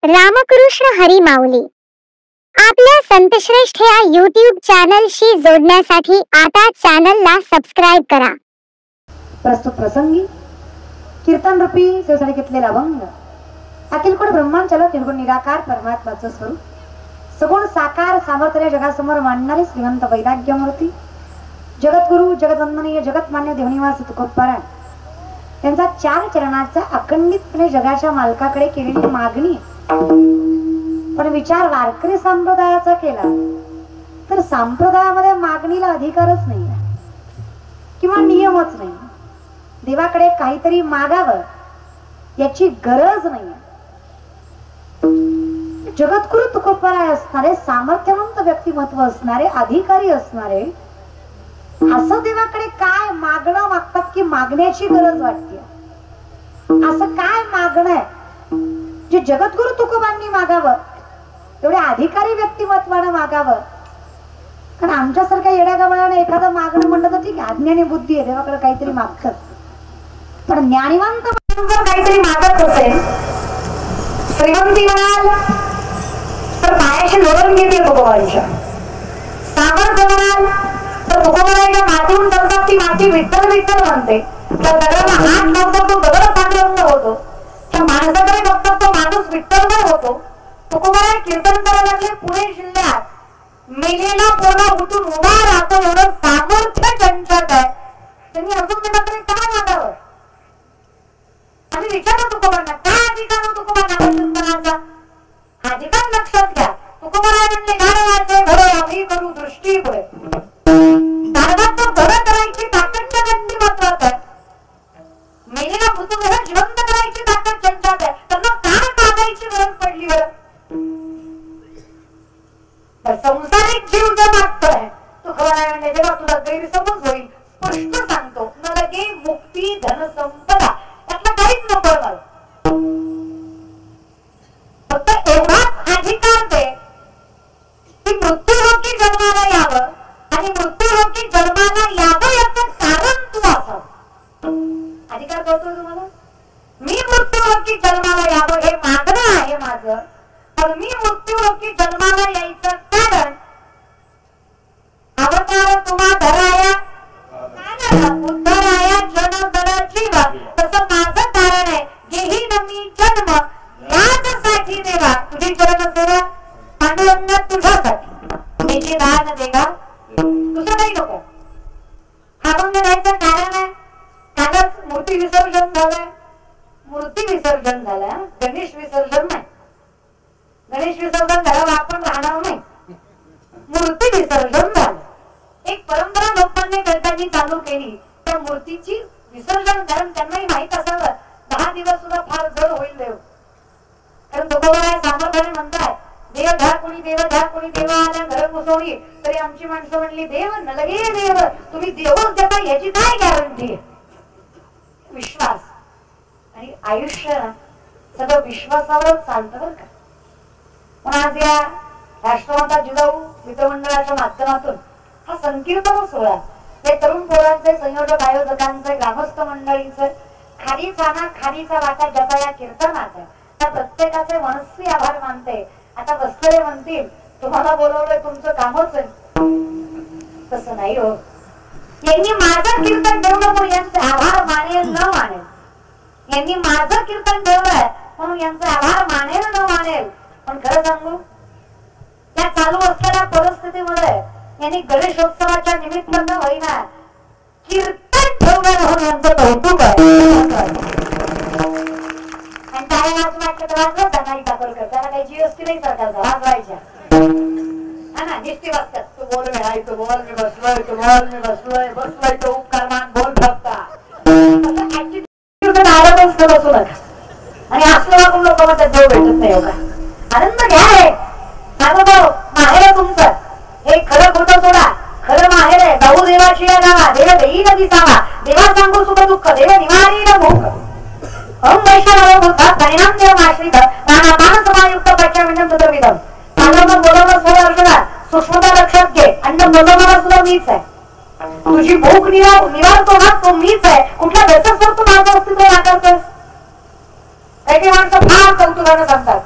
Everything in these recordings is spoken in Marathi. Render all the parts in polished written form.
रामकृष्ण हरी माऊली. आपल्या संतश्रेष्ठ या YouTube चॅनलशी जोडण्यासाठी आता चॅनलला सबस्क्राइब करा. प्रस्तुत प्रसंगी कीर्तन रूपी शिवसाने घेतलेला अभंग. अखिलकोट ब्रह्मांड निर्गुण निराकार परमात्माचं स्वरूप सगुण साकार सामर्थ्य जगासमोर मांडणारे श्रीमंत वैराग्यमूर्ती जगद्गुरु जगदवंदनीय जगतमान्य देवनिवास तुकोबाराय त्यांचा चार चरणाचा अखंडितपणे जगाच्या मालकाकडे केलेली मागणी. पण विचार वारकरी संप्रदायाचा केला तर संप्रदायामध्ये मागणीला अधिकारच नाही किंवा नियमच नाही. देवाकडे काहीतरी मागावं याची गरज नाही. जगद्गुरु तुकोबाराय असणारे सामर्थ्यवंत व्यक्तिमत्व असणारे अधिकारी असणारे असं देवाकडे काय मागणं मागतात की मागण्याची गरज वाटते. असं काय मागणं आहे जे जगद्गुरु तुकोबांनी मागावं, एवढे अधिकारी व्यक्तिमत्वानं मागावं. कारण आमच्यासारख्या येड्या गवळ्याने एखादं मागणं म्हणलं तर ठीक आहे, अज्ञानी बुद्धी आहे, देवाकडे काहीतरी मागतात. पण ज्ञानिवंत माणूस जर काहीतरी मागत असेल, श्रीमंती म्हणाल तर पायाशी लोळून घेते तुकोबांच्या, सामर्थ्य म्हणाल तर तुकोबारायच्या मातीहून जगतात ती माती विठ्ठल विठ्ठल म्हणते. तर दगडाला हात लावतो तो दगड पांडुरंग होतो, त्या माणसाकडे बघतात तो माणूस विठ्ठलमय होतो. तुकोबाराय कीर्तन करायला लागले. पुणे जिल्ह्यात मेलेला पोरगा उठून उभा राहतो एवढं सामर्थ्य त्यांच्यात आहे. त्यांनी अजून देवाकडे काय मागावं? आम्ही विचारतो तुकोबांना काय अधिकार हो तुकोबांना कीर्तनाचा? अधिकार लक्षात घ्या. तुकोबाराय म्हणले गाडवाचे घर आम्ही करू दृष्टी पुढे. गाडवाचं घर करायची ताकद व्यक्तिमत्वात आहे. मेलेला मृतदेह जिवंत करायची ताकद त्यांच्यात आहे. त्यांना काय मागायची गरज पडली बरं? संसारिक जीव जर मागतोय तुकोबाराय म्हणले जेव्हा तुला गैरसमज होईल स्पष्ट सांगतो, न लगे मुक्ती धन संपदा यातलं काहीच नको मला. फक्त एवढाच अधिकार दे की मृत्यूलोकी जन्माला यावं आणि मृत्यूलोकी जन्माला यावं याचं कारण तू असावं. अधिकार कळतोय तुम्हाला? मी मृत्यूलोकी जन्माला यावं हे मागणं आहे माझं, पण मी मृत्यूलोकी जन्माला यायचं कारण अवतार तुम्हा धराया उद्धराया जन जन जीव, तसं माझं कारण आहे. घेईन मी जन्म यासाठी देवा तुझी चरण सेवा पांडुरंग तुझ्यासाठी तुझी दान देगा तुझं काही नको. अभंग द्यायचं कारण आहे कालच मूर्ती विसर्जन झालंय. मूर्ती विसर्जन झालंय, गणेश विसर्जन नाही. गणेश विसर्जन झाल्यावर आपण राहणार नाही. मूर्ती विसर्जन झालं. एक परंपरा लोकांनी त्यांनी चालू केली त्या मूर्तीची विसर्जन, कारण त्यांनाही माहित असावं 10 दिवस सुद्धा फार जड होईल देव. कारण तुकोबाराय सामर्थ्याने म्हणतात देव घ्या कोणी देव घ्या कोणी देवा आल्या घर घुसवली तरी आमची माणसं म्हणली देव न लगे देव तुम्ही देवच देता याची काय गॅरंटी? विश्वास आणि आयुष्य सगळं विश्वासावरच चालतं बरं का. पण आज या राष्ट्रमाता जिजाऊ मित्रमंडळाच्या माध्यमातून हा संकीर्तन सोहळा ते तरुण पोरांचे संयोजक आयोजकांचे ग्रामस्थ मंडळींचे खारीचा वाटा ज्याचा या कीर्तनात आहे त्या प्रत्येकाचे मनस्वी आभार मानते. आता बसलेले म्हणतील तुम्हाला बोलवलंय तुमचं कामच आहे. तसं नाही हो. यांनी माझं कीर्तन ठेवलं म्हणून यांचे आभार मानेल न मानेल, यांनी माझं कीर्तन ठेवलंय म्हणून यांचे आभार मानेल न मानेल. पण खरं सांगू या चालू असलेल्या परिस्थितीमध्ये यांनी गणेशोत्सवाच्या निमित्तानं होईना कीर्तन ठेवलं म्हणून यांचं कौतुक आहे. आणि काय वाचवायचं तर वाचलं धनाई चाकरकर, त्याला काही जीएसटी नाही सरकारचा, वाजवायच्या हा ना निष्ठी वाचतात. तू बोल मी तू बोल मी बसलोय तू बोल मी बसलोय तो उपकार मान बोल फक्ता बसू नका. आणि असलं वागून लोक म्हणतात देव भेटत नाही हो का. आनंद घ्या रे सांगतो माहेर आहे तुमचं, हे खरं खोटं सोडा. खरं माहेर आहे. जाऊ देवाची या गावा देव देई न दिसावा, देवा सांगू सुख दुःख देव निवारी न भूक. ओम वैष्णव बुद्धा परिणाम देव आश्रित प्राणापान समायुक्त पक्षामिंडम तुद्रविदम. सांगणं बोलवणं सोड अर्जुना सूक्ष्मता लक्षात घे. अन्न बोलवणारा सुद्धा मीच आहे. तुझी भूक निवारतो ना तो मीच आहे. कुठल्या व्यसस्वर तू माझं अस्तित्व नाकारतोस? काही माणसं फार कौतुकानं सांगतात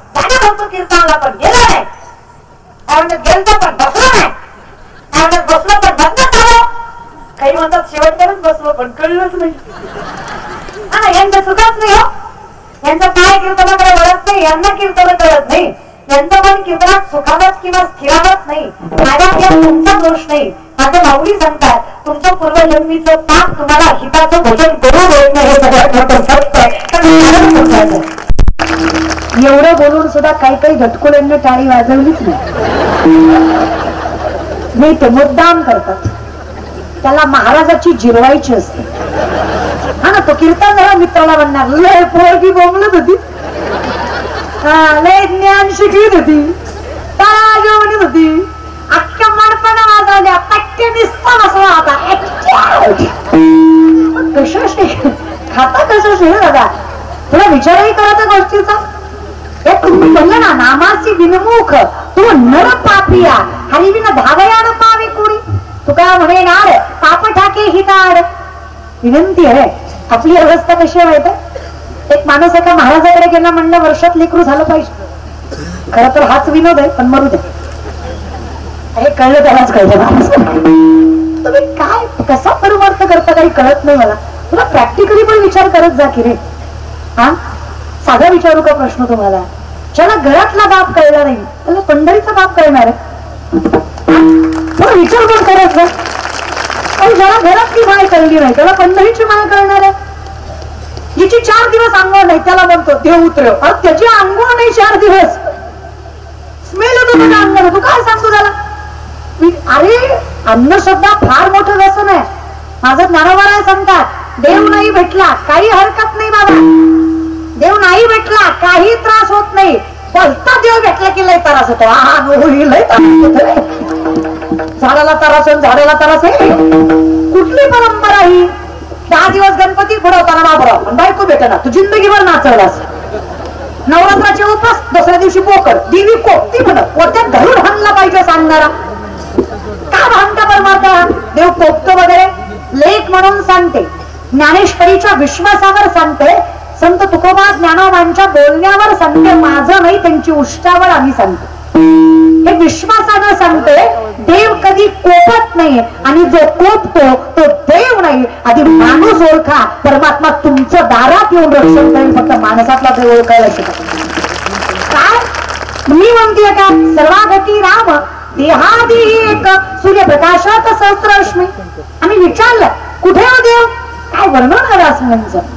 पण कळलंच नाही. हा यांचं चुकत नाही हो. यांचं काय कीर्तनाकडे वळत नाही, यांना कीर्तन कळत नाही. यांचं मन कीर्तनात सुखावत किंवा स्थिरावत नाही. महाराज या तुमचा दोष नाही. माझं माऊली सांगतात तुमचं पूर्वजन्मीचं पाप तुम्हाला हिताचं भोजन करू देत नाही. हे सगळ्यात मोठं सत्य आहे. एवढं बोलून सुद्धा काही काही घटकोल्यांनी टाळी वाजवलीच नाही. ते मुद्दाम करतात. त्याला महाराजाची जिरवायची असते. हा ना, तो कीर्तन जरा मित्राला म्हणणार लय पोरगी बोंबलत होती, लय ज्ञान शिकवीत होती, तारा जेवणीत होती, अख्ख्या मडपणा वाजवल्या, पट्टे निसता बसला होता. कशाशी खाता कशाशी हे दादा, तुला विचारही करा त्या गोष्टीचा. हे तुम्ही म्हणलं ना, नामासी विनमुख तू नर पापिया हरिविन धावयान पावी कुडी. तुका म्हणेनार पाप ठाके हिताड. विनंती आहे, आपली अवस्था कशी आहे माहिती आहे? एक माणूस एका महाराजाकडे गेला, म्हणलं वर्षात लेकरू झालं पाहिजे. खरं तर हाच विनोद आहे, पण मरू दे. हे कळलं त्यालाच कळलं. तुम्ही काय कसा परमार्थ करता काही कळत नाही मला. तुला प्रॅक्टिकली पण विचार करत जा की रे. हा, साधा विचारू का प्रश्न तुम्हाला? ज्याला घरातला बाप कळला नाही त्याला पंढरीचा बाप कळणार आहे? थोडा विचार पण करायचा. आणि ज्याला घरातली माय कळली नाही त्याला पंढरीची माय कळणार आहे? जिची 4 दिवस अंघोळ नाही त्याला म्हणतो देव उतरव. अरे त्याची अंघोळ नाही 4 दिवस, स्मेल होतो तुझ्या अंगाला. तू काय सांगतो त्याला? अरे अंधश्रद्धा फार मोठं व्यसन आहे. माझं ज्ञानोबा सांगतात देव नाही भेटला काही हरकत नाही बाबा. देव नाही भेटला काही त्रास होत नाही. बोलता देव भेटला की लय त्रास होतो. लय त्रास होतो. झाडाला त्रास आहे, झाडाला त्रास आहे. कुठली परंपरा ही? 10 दिवस गणपती बुडवताना बाबराव पण बायको भेटना, तू जिंदगीभर नाचवलास. नवरात्राचे उपास, दुसऱ्या दिवशी पोकळ, देवी कोकती म्हणत वरत्यात घरून हाणला पाहिजे सांगणारा. का भांडता परमार्थ? देव कोकतो वगैरे लेख म्हणून सांगते. ज्ञानेश्वरीच्या विश्वासावर सांगते. संत तुकोबा ज्ञानोबांच्या बोलण्यावर सांगते. माझं नाही, त्यांची उष्टावर आम्ही सांगतो. हे विश्वासानं सांगते. देव कधी कोपत नाही आणि जो कोपतो तो देव नाही. आधी माणूस ओळखा, परमात्मा तुमचं दारात येऊन रक्षण करेल. फक्त माणसातला देव ओळखायला शिकत. काय मी म्हणते का? सर्वागती राम देहादी एक सूर्यप्रकाशात सहस्रश्मी. आम्ही विचारलं कुठे हो देव? काय वर्णन आहे असं?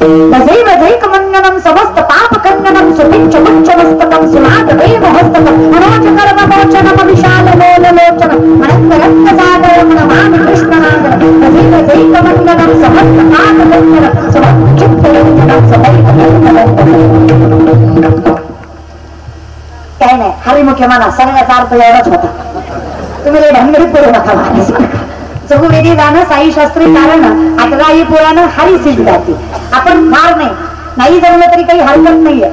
तजैव जैकमन्यनं समस्त पाप कन्यनं सुपिच्च मुच्चमस्तकं सुनाद देवहस्तकं मनोज कर्ममोचनं विशाल लोललोचनं मनंतरत्न सागरं नमामि कृष्णनागर. तजैव जैकमन्यनं समस्त पाप कन्यनं समस्त चित्तरंजनं काय नाही, हरिमुखे म्हणा. सगळ्याचा अर्थ एवढाच होता. तुम्ही लय ढंगडीत करू नका. चहुवेदी गाणं साई शास्त्री कारण 18 पुराणं हरी सिद्ध जाते. आपण फार नाही जमलं तरी काही हरकत नाहीये.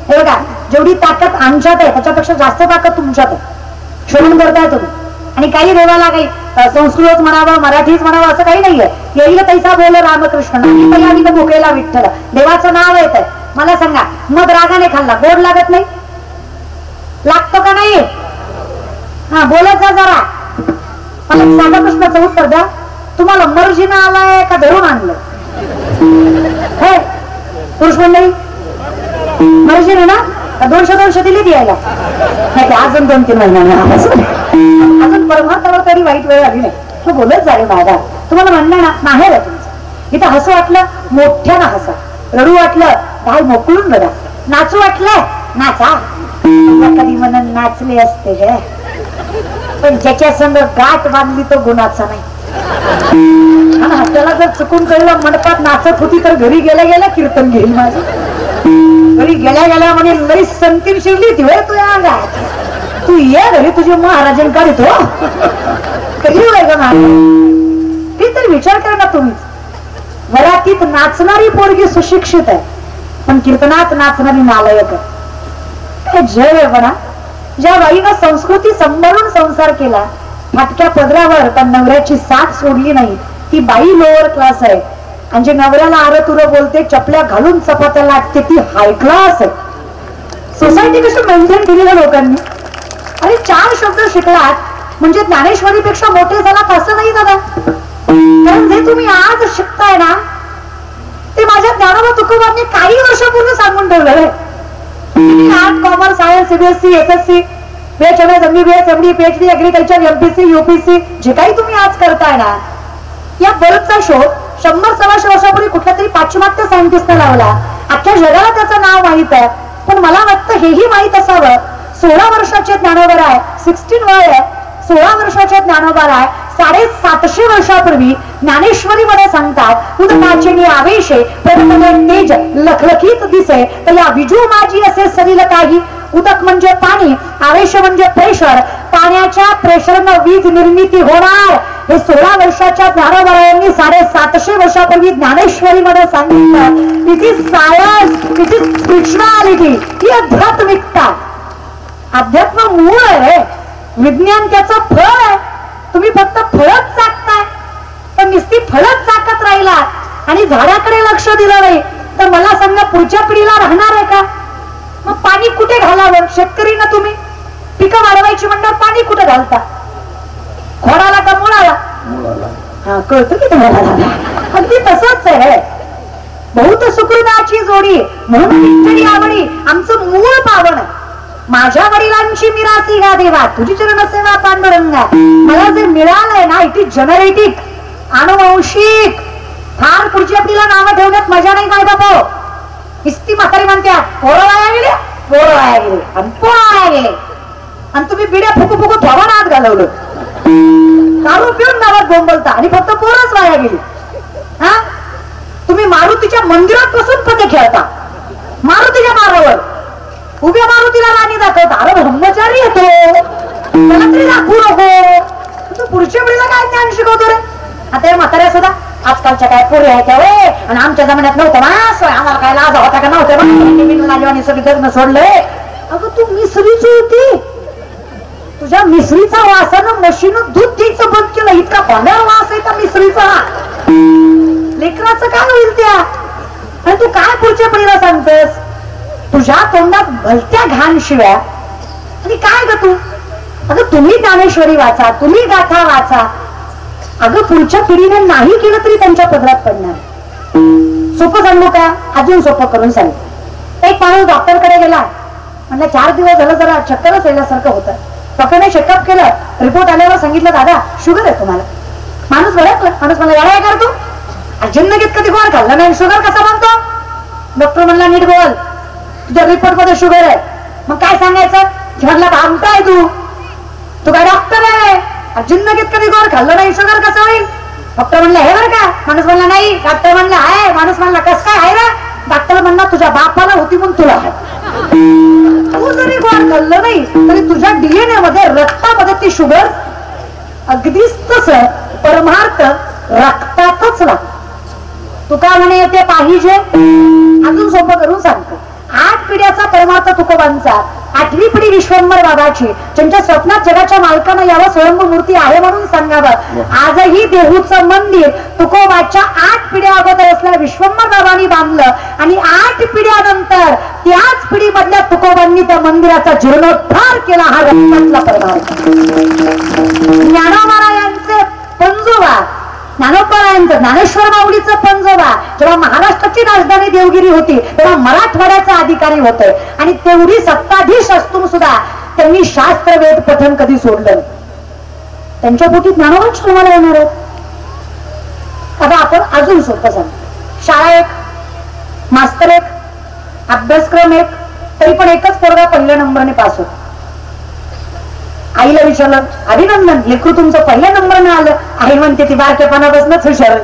हे बघा, जेवढी ताकद आमच्यात आहे त्याच्यापेक्षा जास्त ताकद तुमच्यात आहे. श्रवण करताय तुम्ही. आणि काही देवाला काही संस्कृत म्हणावं मराठीच म्हणावं असं काही नाहीये. येईल तैसा बोल रामकृष्ण नाही भुकेला विठ्ठल. देवाचं नाव येत आहे. मला सांगा, मध रागाने खाल्ला गोड लागत नाही? लागतो का नाही? हा, बोलत जा जरा. मला साधा प्रश्नाचं उत्तर द्या. तुम्हाला मर्जीनं आलाय का धरून आणलं? हे पुरुष मंडळी मर्जीने ना? 200 दिली द्यायला नाही. अजून 2-3 महिन्याने अजून परमार्थावर तरी वाईट वेळ आली नाही. तो बोलत झाले माझा. तुम्हाला म्हणणं ना माहेर आहे तुमचं. इथं हसू वाटलं मोठ्यानं हसा, रडू वाटलं बाहेर मोकळून रडा, नाचू वाटलं नाचा. कधी म्हणून नाचले असते हे, पण ज्याच्या संग गाठ बांधली तो गुणाचा नाही. त्याला जर चुकून कळलं मंडपात नाचत होती तर घरी गेल्या गेल्या कीर्तन घेईल माझं. घरी गेल्या गेल्या म्हणे लई संतीन शिरली ती तू या गात. तू ये घरी तुझे महाराजांकडे तो कधी होय का महाराज? ते तरी विचार करा ना तुम्हीच. वरातीत नाचणारी पोरगी सुशिक्षित आहे पण कीर्तनात नाचणारी नालायक आहे. जय म्हणा. ज्या बाईनं संस्कृती सांभाळून संसार केला, फाटक्या पदरावर पण नवऱ्याची साथ सोडली नाही, ती बाई लोअर क्लास आहे. आणि जे नवऱ्याला आरतुर बोलते, चपल्या घालून चपात्या लाटते, ती हाय क्लास आहे. सोसायटी कशी मेंटेन केलेल्या लोकांनी. अरे 4 शब्द शिकलात म्हणजे ज्ञानेश्वरीपेक्षा मोठे झालात असं नाही दादा. कारण जे तुम्ही आज शिकताय ना ते माझ्या ज्ञानोबा तुकोबांनी काही वर्षापूर्वी सांगून ठेवलं. Art, commerce, science, CBSE, SSC, BHMS, MBBS, MD, PhD, agriculture, MPC, UPC जे काही तुम्ही आज करताय ना या बल्बचा शोध 100-125 वर्षापूर्वी कुठल्या तरी पाश्चिमात्य सायंटिस्टने लावला. अख्ख्या जगाला त्याचं नाव माहित आहे. पण मला वाटतं हेही माहित असावं 16 वर्षाचे ज्ञानोबा आहे, 16 वय आहे, 16 वर्षाचे ज्ञानोबा आहे. 750 वर्षापूर्वी ज्ञानेश्वरी मध्ये सांगतात उदकाचिनी आवेशे प्रगटले तेज लखलखीत दिसे तर या विजू माझी असे सलील काही. उदक म्हणजे पाणी, आवेश म्हणजे प्रेशर, पाण्याच्या प्रेशरनं वीज निर्मिती होणार. हे 16 वर्षाच्या ज्ञानोबारायांनी 750 वर्षापूर्वी ज्ञानेश्वरी मध्ये सांगितलं. It is science, it is spirituality, ही आध्यात्मिकता. अध्यात्म मूळ आहे, विज्ञान त्याचं फळ आहे. तुम्ही फक्त फळच चाकताय. पण नुसती फळच चाकत राहिला आणि झाडाकडे लक्ष दिलं नाही तर मला सांगा पुढच्या पिढीला राहणार आहे का? मग पाणी कुठे घालावं? शेतकरी ना तुम्ही पिकं वाढवायची म्हणणार पाणी कुठे घालता? खोडाला का मुळाला? हा कळतं की तुम्हाला. अगदी तसंच आहे. बहुत सुकृताची जोडी म्हणून विठ्ठली आवडी आमचं मूळ पावन. माझ्या वडिलांची मिरासी गा देवा तुझी चरण सेवा पांडुरंगा. मला जे मिळालंय ना इट इज जनरेटिक, अनुवंशिक. फार पुढच्या पिढीला नावं ठेवण्यात मजा नाही काय बाबा. इस्ती म्हातारी म्हणत्या पोरं वाया गेले, पोरं वाया गेले आणि पोरं वाया गेले आणि तुम्ही बिड्या फुकू फुकू थोडा आत घालवलं. दारू पिऊन नावात बोंबलता आणि फक्त पोरच वाया गेली. हा तुम्ही मारुतीच्या मंदिरात बसून पते खेळता. मारुतीच्या मारावर उभ्या मारुतीला राणी दाखवता. अरे ब्रह्मचारी येतो त्याला तरी दाखवू नको. तू पुढच्या पिढीला काय ज्ञान शिकवतो रे? आता म्हाताऱ्या सुद्धा आजकालच्या काय पोरी आहे त्या आणि आमच्या जमान्यात नव्हतं ना आम्हाला काय लाज होता का नव्हतं सगळी धर्म सोडलंय. अगं तू मिसरीची होती. तुझ्या मिसरीचा वासानं मशीनं दूध द्यायचं बंद केलं. इतका पाण्यावर वास आहे त्या मिसरीचा. लेकराचं काय होईल त्या? आणि तू काय पुढच्या पिढीला सांगतोस? तुझ्या तोंडात भलत्या घाण शिव्या. आणि काय ग तू? अगं तुम्ही ज्ञानेश्वरी वाचा, तुम्ही गाथा वाचा. अगं पुढच्या पिढीने नाही केलं तरी त्यांच्या पदरात पडणार. सोपं सांगू का? अजून सोपं करून सांग. एक माणूस डॉक्टरकडे गेला. म्हणलं 4 दिवस झालं जरा चक्करच येण्यासारखं होतं. डॉक्टरने चेकअप केलं. रिपोर्ट आल्यावर सांगितलं दादा शुगर आहे तुम्हाला. माणूस भडकला. माणूस मला येडा काय करतो? जिंदगीत कधी गोड खाल्लं नाही शुगर कसा म्हणतो? डॉक्टर म्हणला नीट बोल, तुझ्या रिपोर्ट मध्ये शुगर आहे. मग काय सांगायचं? म्हणला भामताय तू काय डॉक्टर आहे? जिंदगीत कधी गोड खाल्लं नाही शुगर कसं होईल? डॉक्टर म्हणला हे बरं का? माणूस म्हणला नाही. डॉक्टर म्हणला आहे. माणूस म्हणला कस काय आहे रे? डॉक्टर म्हणला तुझ्या बापाला होती म्हणून तुला आहे. तू जरी गोड खाल्लं नाही तरी तुझ्या DNA मध्ये रक्तामध्ये ती शुगर अगदीच तस परमार्थ रक्तातच लागतो. तू का म्हणे ते पाहिजे? अजून सोपं करून सांगतो. 8 पिढ्याचा परमार्थ तुकोबांचा. 8वी पिढी विश्वंभर बाबाची. ज्यांच्या स्वप्नात जगाच्या मालकानं यावं स्वयंभू मूर्ती आहे म्हणून सांगावं. आजही देहूचं मंदिर तुकोबाच्या 8 पिढ्या अगोदर असलेल्या विश्वंभर बाबांनी बांधलं आणि 8 पिढ्यानंतर त्याच पिढीमधल्या तुकोबांनी त्या मंदिराचा जीर्णोद्धार केला. हा रक्तातला परमार्थ. ज्ञानोबा यांचे पंजोबा, ज्ञानोबरायांचं ज्ञानेश्वर माऊलीचं पंजोबा जेव्हा महाराष्ट्राची राजधानी देवगिरी होती तेव्हा मराठवाड्याचा अधिकारी होते आणि तेवढी सत्ताधीश असून सुद्धा त्यांनी शास्त्र वेद पठण कधी सोडलं. त्यांच्या पोटी ज्ञानोबाच तुम्हाला येणार आहेत. आता आपण अजून सोपं सांग. शाळा एक, मास्तर एक, अभ्यासक्रम एक, तरी पण एकच पोरगा पहिल्या नंबरने पास होत. आईला विचारलं अभिनंदन लेकरू तुमचं पहिल्या नंबरने आलं. आई म्हणते ती बारक्यापणापासूनच हुशार.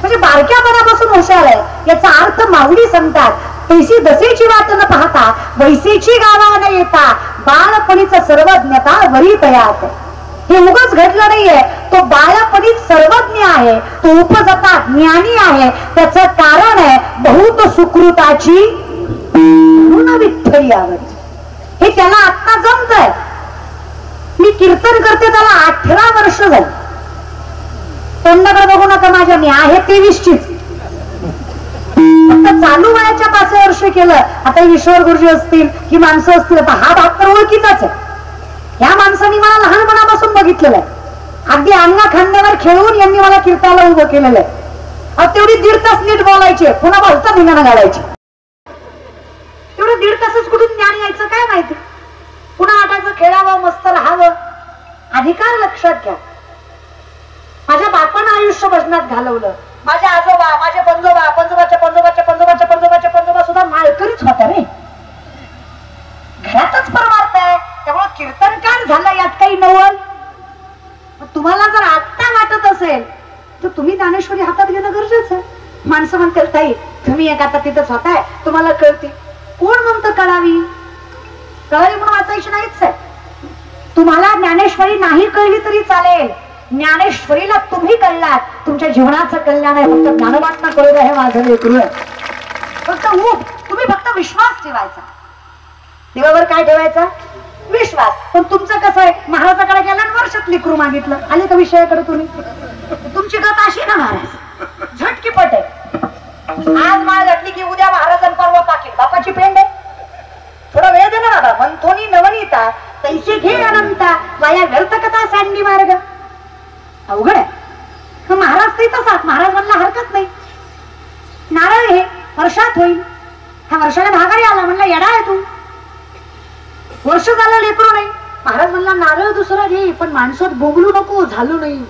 म्हणजे बारक्यापणापासून हुशार आहे याचा अर्थ माऊली सांगतात तैसी दसेची वाट न पाहता वैसेची गावा न येता बाळपणीचं सर्वज्ञता वरी तयात. हे उगाच घडलं नाहीये. तो बाळपणीच सर्वज्ञ आहे. तो उपजता ज्ञानी आहे. त्याचं कारण आहे बहुत सुकृताची विठ्ठली आवड. हे त्याला आत्ता जमतंय. मी कीर्तन करते त्याला 18 वर्ष झाली. तोंडाकडे बघू नका माझ्या. मी आहे 23चीच. फक्त चालू वयाच्या 5 वर्ष केलं. आता ईश्वर गुरुजी असतील ही माणसं असतील. हा भाग तर ओळखीचाच आहे. या माणसाने मला लहानपणापासून बघितलेलं आहे. अगदी अंगा खांद्यावर खेळून यांनी मला कीर्तनाला उभं केलेलं आहे. तेवढी 1.5 तास नीट बोलायचे, पुन्हा भलता धिंगाणा घालायचे. तेवढं 1.5 तासच कुठून ज्ञान यायचं काय माहिती. पुन्हा आटायचं, खेळावं, मस्त राहावं. अधिकार लक्षात घ्या, माझ्या बापानं आयुष्य भजनात घालवलं. माझे आजोबा, माझे पंजोबा, पंजोबाच्या पंजोबाच्या पंजोबाच्या पंजोबाच्या पंजोबा सुद्धा माळकरीच होत्या रे. घरातच परमार्थ आहे, त्यामुळे कीर्तनकार झालं यात काही नवल. तुम्हाला जर आत्ता वाटत असेल तर तुम्ही ज्ञानेश्वरी हातात घेणं गरजेचं आहे. माणसं म्हणतात ताई तुम्ही एक आता तिथंच होताय, तुम्हाला कळते. कोण म्हणतं कळावी? कळावी म्हणून वाचायची नाहीच आहे. तुम्हाला ज्ञानेश्वरी नाही कळली तरी चालेल, ज्ञानेश्वरीला तुम्ही कळलात, तुमच्या जीवनाचं कल्याण आहे. फक्त ज्ञानवाटना करू द्या, हे माझं लेकरू आहे. फक्त तुम्ही फक्त विश्वास ठेवायचा. देवावर काय ठेवायचा? विश्वास. पण तुमचं कसं आहे, महाराजाकडे गेला आणि वर्षात लेकरू मागितलं, आले का विषयाकडे तुम्ही? तुमची गत अशी ना महाराज, झटकीपट आहे. आज माळ घातली की उद्या महाराजां परवा पाकिट. बापाची पेंड आहे, थोडा वेळ दे ना बाबा. मंथोनी नवनीता तैसे घे अनंता, वाया व्यर्थ कथा सांडी मार्ग. अवघड आहे. महाराज ते तसाच. महाराज म्हणला हरकत नाही, नारळ हे वर्षात होईल. हा वर्षाला भागारी आला, म्हणला येडा आहे तू, वर्ष झालं लेकरू नाही. महाराज म्हणला नारळ दुसरा घे, पण माणसात बोगलू नको, झालं नाही.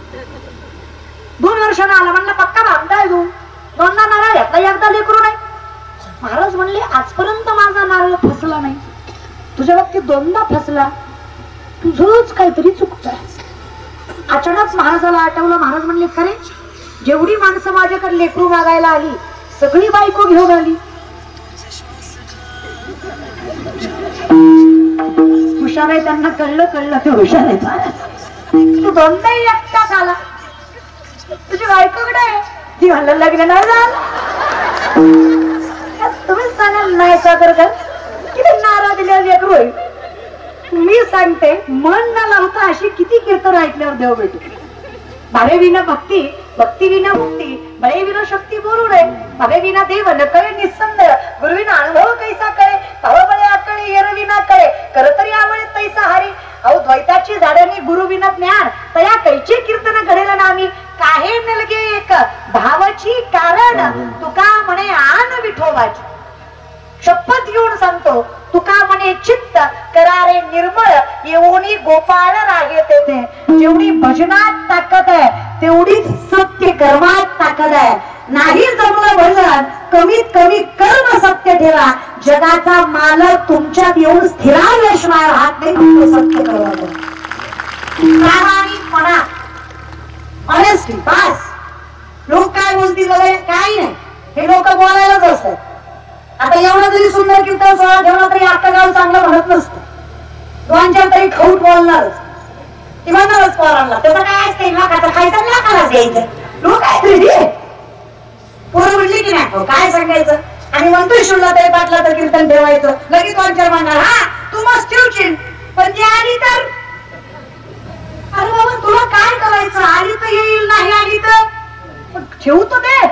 2 वर्षांना आला, म्हणला पक्का भागताय तू, 2दा नारळ घेतला, एकदा लेकरू नाही. महाराज म्हणले आजपर्यंत माझा नारळ फसला नाही, तुझ्या बाबतीत 2दा फसला, तुझंच काहीतरी चुकतंय. अचानक महाराजाला आठवलं. महाराज म्हणले खरे, जेवढी माणसं माझ्याकडे लेकरू मागायला आली सगळी बायको घेऊन आली. हुशार आहे, त्यांना कळलं ते हुशार आहे. तू 2दाही एकटाच आला, तुझी बायकोकडे आहे, ती म्हणलं लग्न नाही झालं. तुम्ही सांगाल नाही सादर कर किती नारा दिल्या लेकरू होईल. मी सांगते, मन न लावता अशी किती कीर्तन ऐकल्यावर देव भेटू. भावे विना भक्ती, भक्ती विना मुक्ती, बळे विना शक्ती बोलू नये. भावे विना देव न कळे निस्संद, गुरु विना अनुभव कैसा कळे. भाव बळे आकळे येर विना कळे, कर तरी आवळे तैसा हारी. अहो द्वैताची झाडांनी गुरु विना ज्ञान, तया कैचे कीर्तन घडेल नामी. काहे नलगे एक भावाची कारण, तुका म्हणे आन विठोबाची. शपथ घेऊन सांगतो, तुका म्हणे चित्त करारे निर्मळ, येऊनी गोपाळ राहे तेथे. जेवढी भजनात ताकद आहे तेवढीच सत्य कर्मात ताकद आहे. नाही जमलं भजन, कमीत कमी कर्म सत्य ठेवा. जगाचा मालक तुमच्यात येऊन स्थिरावल्याशिवाय राहत नाही. तुमचं सत्य कर्म प्रामाणिकपणा, ऑनेस्टी, बस. लोक काय बोलतील वगैरे काही नाही, हे लोक बोलायलाच असतात. आता एवढं जरी सुंदर कीर्तन सोहळा ठेवला तरी आपलं गाव चांगलं म्हणत नसतं. 2-4 तरी खौट बोलणारच, ती म्हणणारच पोरांना त्याचं काय असते, लाखाचं खायचं लाखालाच द्यायचं. लोक काय तरी पोरं म्हणली की नाही काय सांगायचं. आणि म्हणतोय शुल्ला तरी पाटला तर कीर्तन ठेवायचं, लगेच 2-4 म्हणणार हा तू मस्त ठेवशील, पण ती आली तर. अरे बाबा तुला काय करायचं, आली तर येईल, नाही आली तर ठेवतो ते.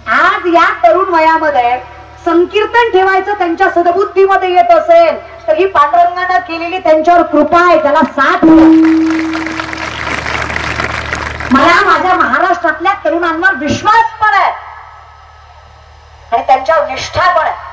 आज या तरुण वयामध्ये संकीर्तन ठेवायचं त्यांच्या सद्बुद्धीमध्ये येत असेल तर ही पांडुरंगाने केलेली त्यांच्यावर कृपा आहे, त्याला साथ. मला माझ्या महाराष्ट्रातल्या तरुणांवर विश्वास पण आहे आणि त्यांच्यावर निष्ठा पण आहे.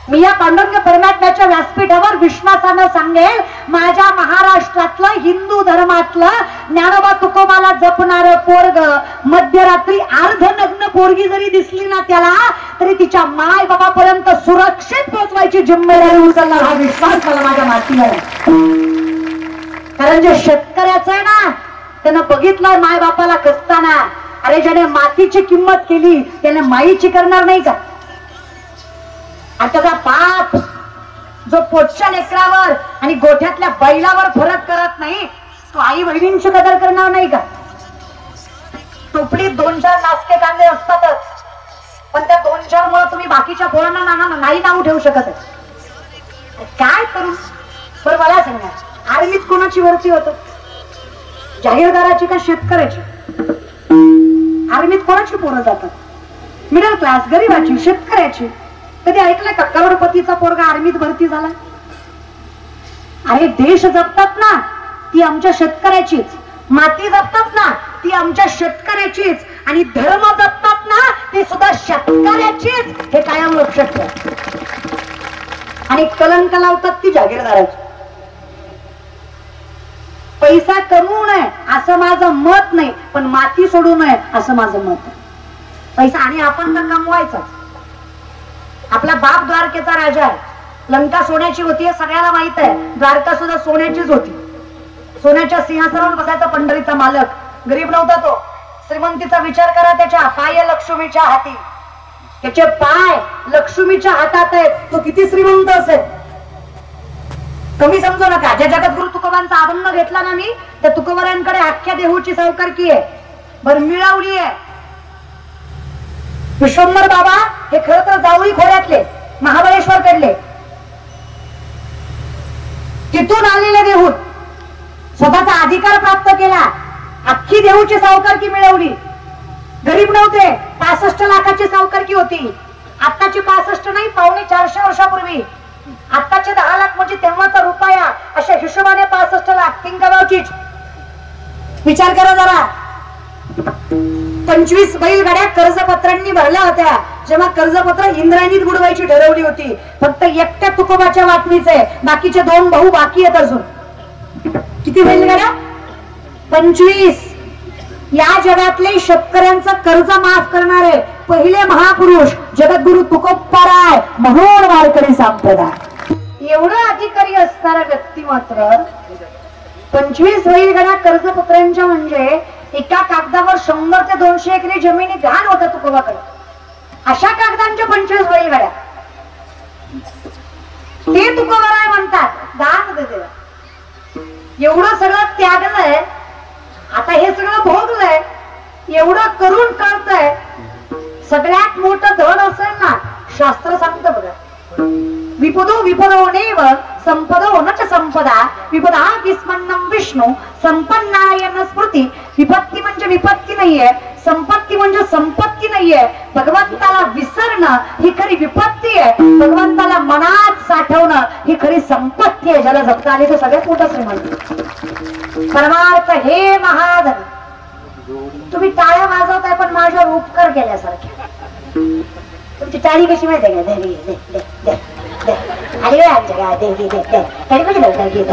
मी या पांडुरंग परमात्म्याच्या व्यासपीठावर विश्वासानं सांगेल, माझ्या महाराष्ट्रातलं हिंदू धर्मातलं ज्ञानोबा तुकोबाला जपणारं पोरग मध्यरात्री अर्धनग्न पोरगी जरी दिसली ना त्याला, तरी तिच्या माय बाबापर्यंत सुरक्षित पोहोचवायची जिम्मेदारी उचलणार. हा विश्वास मला माझ्या मातीवर आहे. कारण जे शेतकऱ्याचं आहे ना, त्यानं बघितलं माय बापाला कसताना. अरे ज्याने मातीची किंमत केली त्याने माईची करणार नाही का? आणि त्याचा बाप जो पोटच्या लेकरावर आणि गोठ्यातल्या बैलावर फरक करत नाही, तो आई बहिणींची कदर करणार नाही का? टोपलीत 2-4 नासके कांदे असतातच, पण त्या 2-4 मुळे तुम्ही बाकीच्या पोरांना नाही नाव ठेवू शकत. काय करू बरं मला सांगा, आर्मीत कोणाची भरती होत? जाहीरदाराची का शेतकऱ्याची? आर्मीत कोणाची पोरं जातात? मिडल क्लास, गरीबाची, शेतकऱ्याची. कधी ऐकलंय का करोडपतीचा पोरगा आर्मीत भरती झाला? अरे देश जपतात ना ती आमच्या शेतकऱ्याचीच, माती जपतात ना ती आमच्या शेतकऱ्याचीच, आणि धर्म जपतात ना ती सुद्धा शेतकऱ्याचीच, हे कायम लक्षात ठेवा. आणि कलंक लावतात ती जागीरदाराची. पैसा कमवू नये असं माझं मत नाही, पण माती सोडू नये असं माझं मत आहे. पैसा आणि आपण तर कमवायचाच. आपला बाप द्वारकेचा राजा आहे. लंका सोन्याची होती हे सगळ्याला माहित आहे. द्वारका सुद्धा सोन्याचीच होती. सोन्याच्या सिंहासनावर बसायचा पंढरीचा मालक. गरीब नव्हता तो. श्रीमंतीचा विचार करा. त्याच्या पाय लक्ष्मीच्या हाती, त्याचे पाय लक्ष्मीच्या हातात आहेत. तो किती श्रीमंत असेल. कमी समजू नका. ज्या जगद्गुरु तुकोबांचा अभंग घेतला ना मी, त्या तुकोबारांकडे अख्ख्या देहूची सावकारकी आहे, बर मिळवली आहे. विश्वंभर बाबा हे खरं तर जावळी खोऱ्यातले, महाबळेश्वर कडले, तिथून आलेले देहूत, स्वतःचा अधिकार प्राप्त केला, अख्खी देहूची सावकारकी मिळवली. गरीब नव्हते. 65 लाखाची सावकारकी होती. आत्ताची 65 नाही, 450 वर्षापूर्वी. आत्ताचे 10 लाख म्हणजे तेव्हाचा रुपया. अशा हिशोबाने 65 लाख किंकाबावची. विचार करा जरा. 25 बैलगाड्या कर्जपत्रांनी भरल्या होत्या. जेव्हा कर्जपत्र इंद्रायणीत बुडवायची ठरवली होती, फक्त एकट्या तुकोबाच्या वाटणीचे, बाकीचे 2 भाऊ बाकी आहेत अजून. किती बैलगाड्या? 25. या जगातले शेतकऱ्यांचं कर्ज माफ करणारे पहिले महापुरुष जगद्गुरु तुकोबाराय, म्हणून वारकरी संप्रदाय. एवढं अधिकारी असणारा व्यक्ती मात्र 25 बैलगाड्या कर्जपत्रांच्या म्हणजे एका कागदावर 100 ते 200 एकरी जमिनी घाण होत्या तुकोबाकडे. अशा कागदांच्या 25 बैलगाड्या. ते तुकोबाराय म्हणतात दान दे देवा. एवढं सगळं त्यागलंय, आता हे सगळं भोगलंय, एवढं करून कळतंय. सगळ्यात मोठं धन असेल ना, शास्त्र सांगतं बघा, विपदो विपदोनेव संपदो न च संपदा विपदा विस्मन्नम विष्णू संपन्नायन स्मृती. विपत्ती म्हणजे विपत्ती नाहीये, संपत्ती म्हणजे संपत्ती नाहीये. भगवंताला विसरणं ही खरी विपत्ती आहे. भगवंताला मनात साठवणं ही खरी संपत्ती आहे. ज्याला जपता आली तो सगळ्यात मोठा श्रीमंत. परमार्थ हे महाधन. तुम्ही टाळ्या वाजवताय पण माझ्यावर उपकार केल्यासारख्या. तुमची टाळी कशी माहिती आहे का? देवी दे दे दे दे, अरे आमच्या देवी दे दे, तरी कशी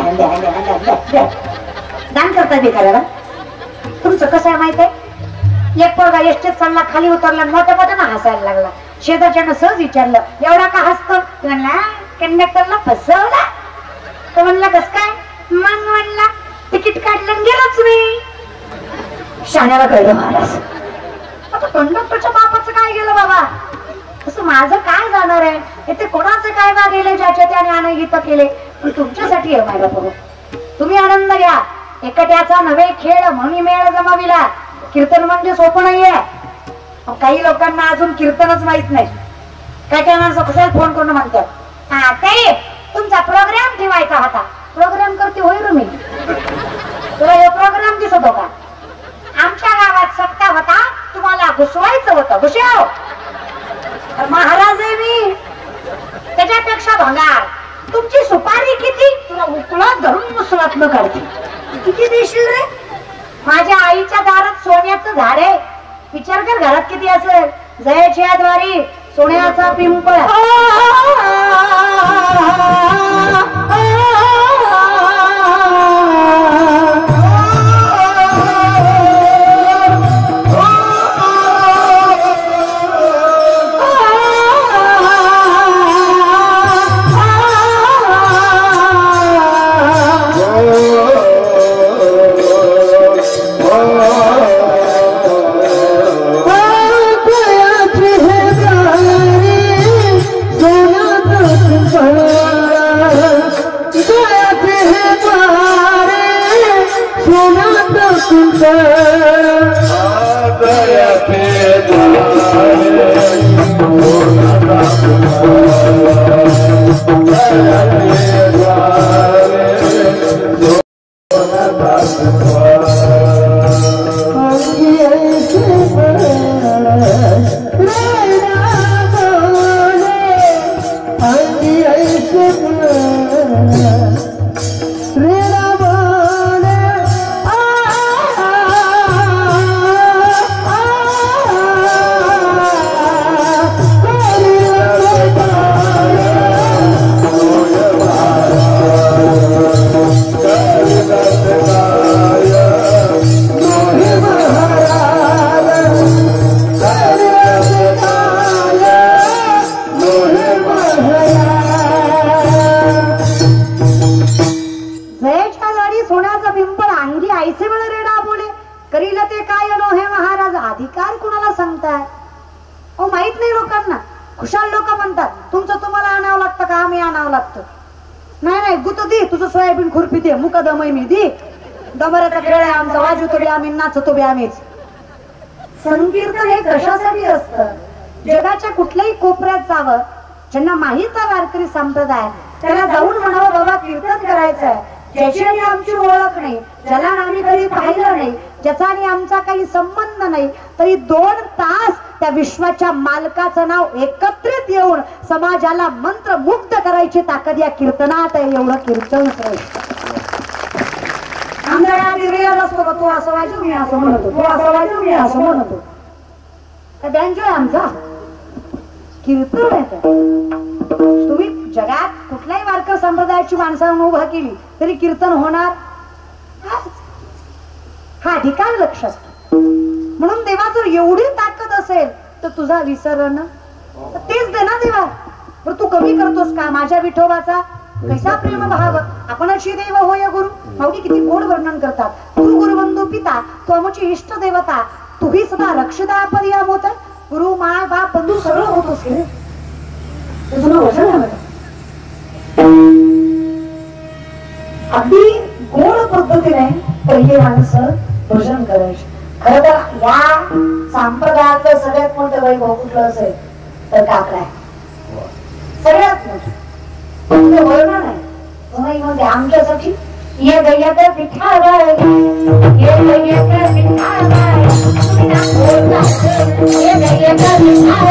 दान करता भिकाऱ्याला. तुमचं कसं आहे माहित आहे? एक पोरगा एसटीत चालला, खाली उतरला, मोठ्या मोठ्या ना हसायला लागला. शेजारच्यानं सहज विचारलं, एवढा का हसतो? म्हणला कंडक्टरला फसवला. तो म्हणला कस काय? मग म्हणला तिकीट काढलं गेलंच मी. शाण्याला कळलं महाराज. आता कंडक्टरच्या बापाचं काय गेलं बाबा? तसं माझं काय जाणार आहे? ते कोणाचे काय वागेले ज्याच्या त्याने अनहित केले. पण तुमच्यासाठी आहे माझा प्रभू. तुम्ही आनंद घ्या. एकट्याचा नवे खेळ म्हणून मेळ जमाविला. कीर्तन म्हणजे सोपं नाहीये. काही लोकांना अजून कीर्तनच माहित नाही. काय काय माणसं कुशाल फोन करून म्हणतात, हा ते तुमचा प्रोग्राम ठेवायचा होता. प्रोग्राम करते होय रे मी? तुला हे प्रोग्राम दिसत होता? आमच्या गावात सप्ताह होता, तुम्हाला घुसवायचं होतं. घुसव. महाराज आहे मी, त्याच्यापेक्षा भंगार. तुमची सुपारी किती? तुला उकळत धरून मुसळत न काढते. किती देशील रे? माझ्या आईच्या दारात सोन्याचं झाड आहे. विचार कर घरात किती असेल. जयाच्या द्वारी सोन्याचा पिंपळ. रे लागतं का आम्ही आणावं लागतं? नाही नाही गुत दे तुझं सोयाबीन खुरपी दे मुकादमय मी दे दमऱ्याचा खेळ आहे आमचा वाजवतो बी आम्ही नाचतो बी आम्हीच. संकीर्तन हे कशासाठी असतं? जगाच्या कुठल्याही कोपऱ्यात जावं ज्यांना माहित आहे वारकरी संप्रदाय त्याला जाऊन म्हणावं बाबा कीर्तन करायचंय. ज्याची आणि आमची ओळख नाही, ज्याला आम्ही कधी पाहिलं नाही, ज्याचा आणि आमचा काही संबंध नाही, तरी 2 तास त्या विश्वाच्या मालकाचं नाव एकत्रित येऊन समाजाला मंत्रमुग्ध करायची ताकद या कीर्तनात आहे. एवढं कीर्तन आमच्या असतो का तो असं व्हायचं मी असं म्हणतो, तो असं व्हायचं मी असं म्हणतो. बँजो आहे आमचा कीर्तन आहे. तुम्ही जगात कुठल्याही वारकरी संप्रदायाची माणसांना उभा केली तरी कीर्तन होणार हा अधिकार लक्ष असतो. म्हणून देवा जर एवढी ताकद असेल तर तुझा विसरण तेच दे ना देवा. पण तू कमी करतोस का? माझ्या विठोबाचा कैसा प्रेम भाव आपणची देव होय गुरु. माऊली किती गोड वर्णन करतात. तू गुरुबंधू पिता तू आमची इष्ट देवता तुही सदा रक्षदा पर्यामोत. गुरु माय बाप बंधू सगळं होतोस रे. तुझं वचन आहे अगदी गोड पद्धतीने पहिले माणसं भजन करायचे. खरं तर या संप्रदायातलं सगळ्यात मोठं वैभव कुठलं असेल तर काकडा आहे. सगळ्यात मोठं वर्णन आहे तुम्ही म्हणते आमच्यासाठी ये गैयाचं पिठा बाय ये गैयाचं पिठा बाय ये गैयाचं पिठा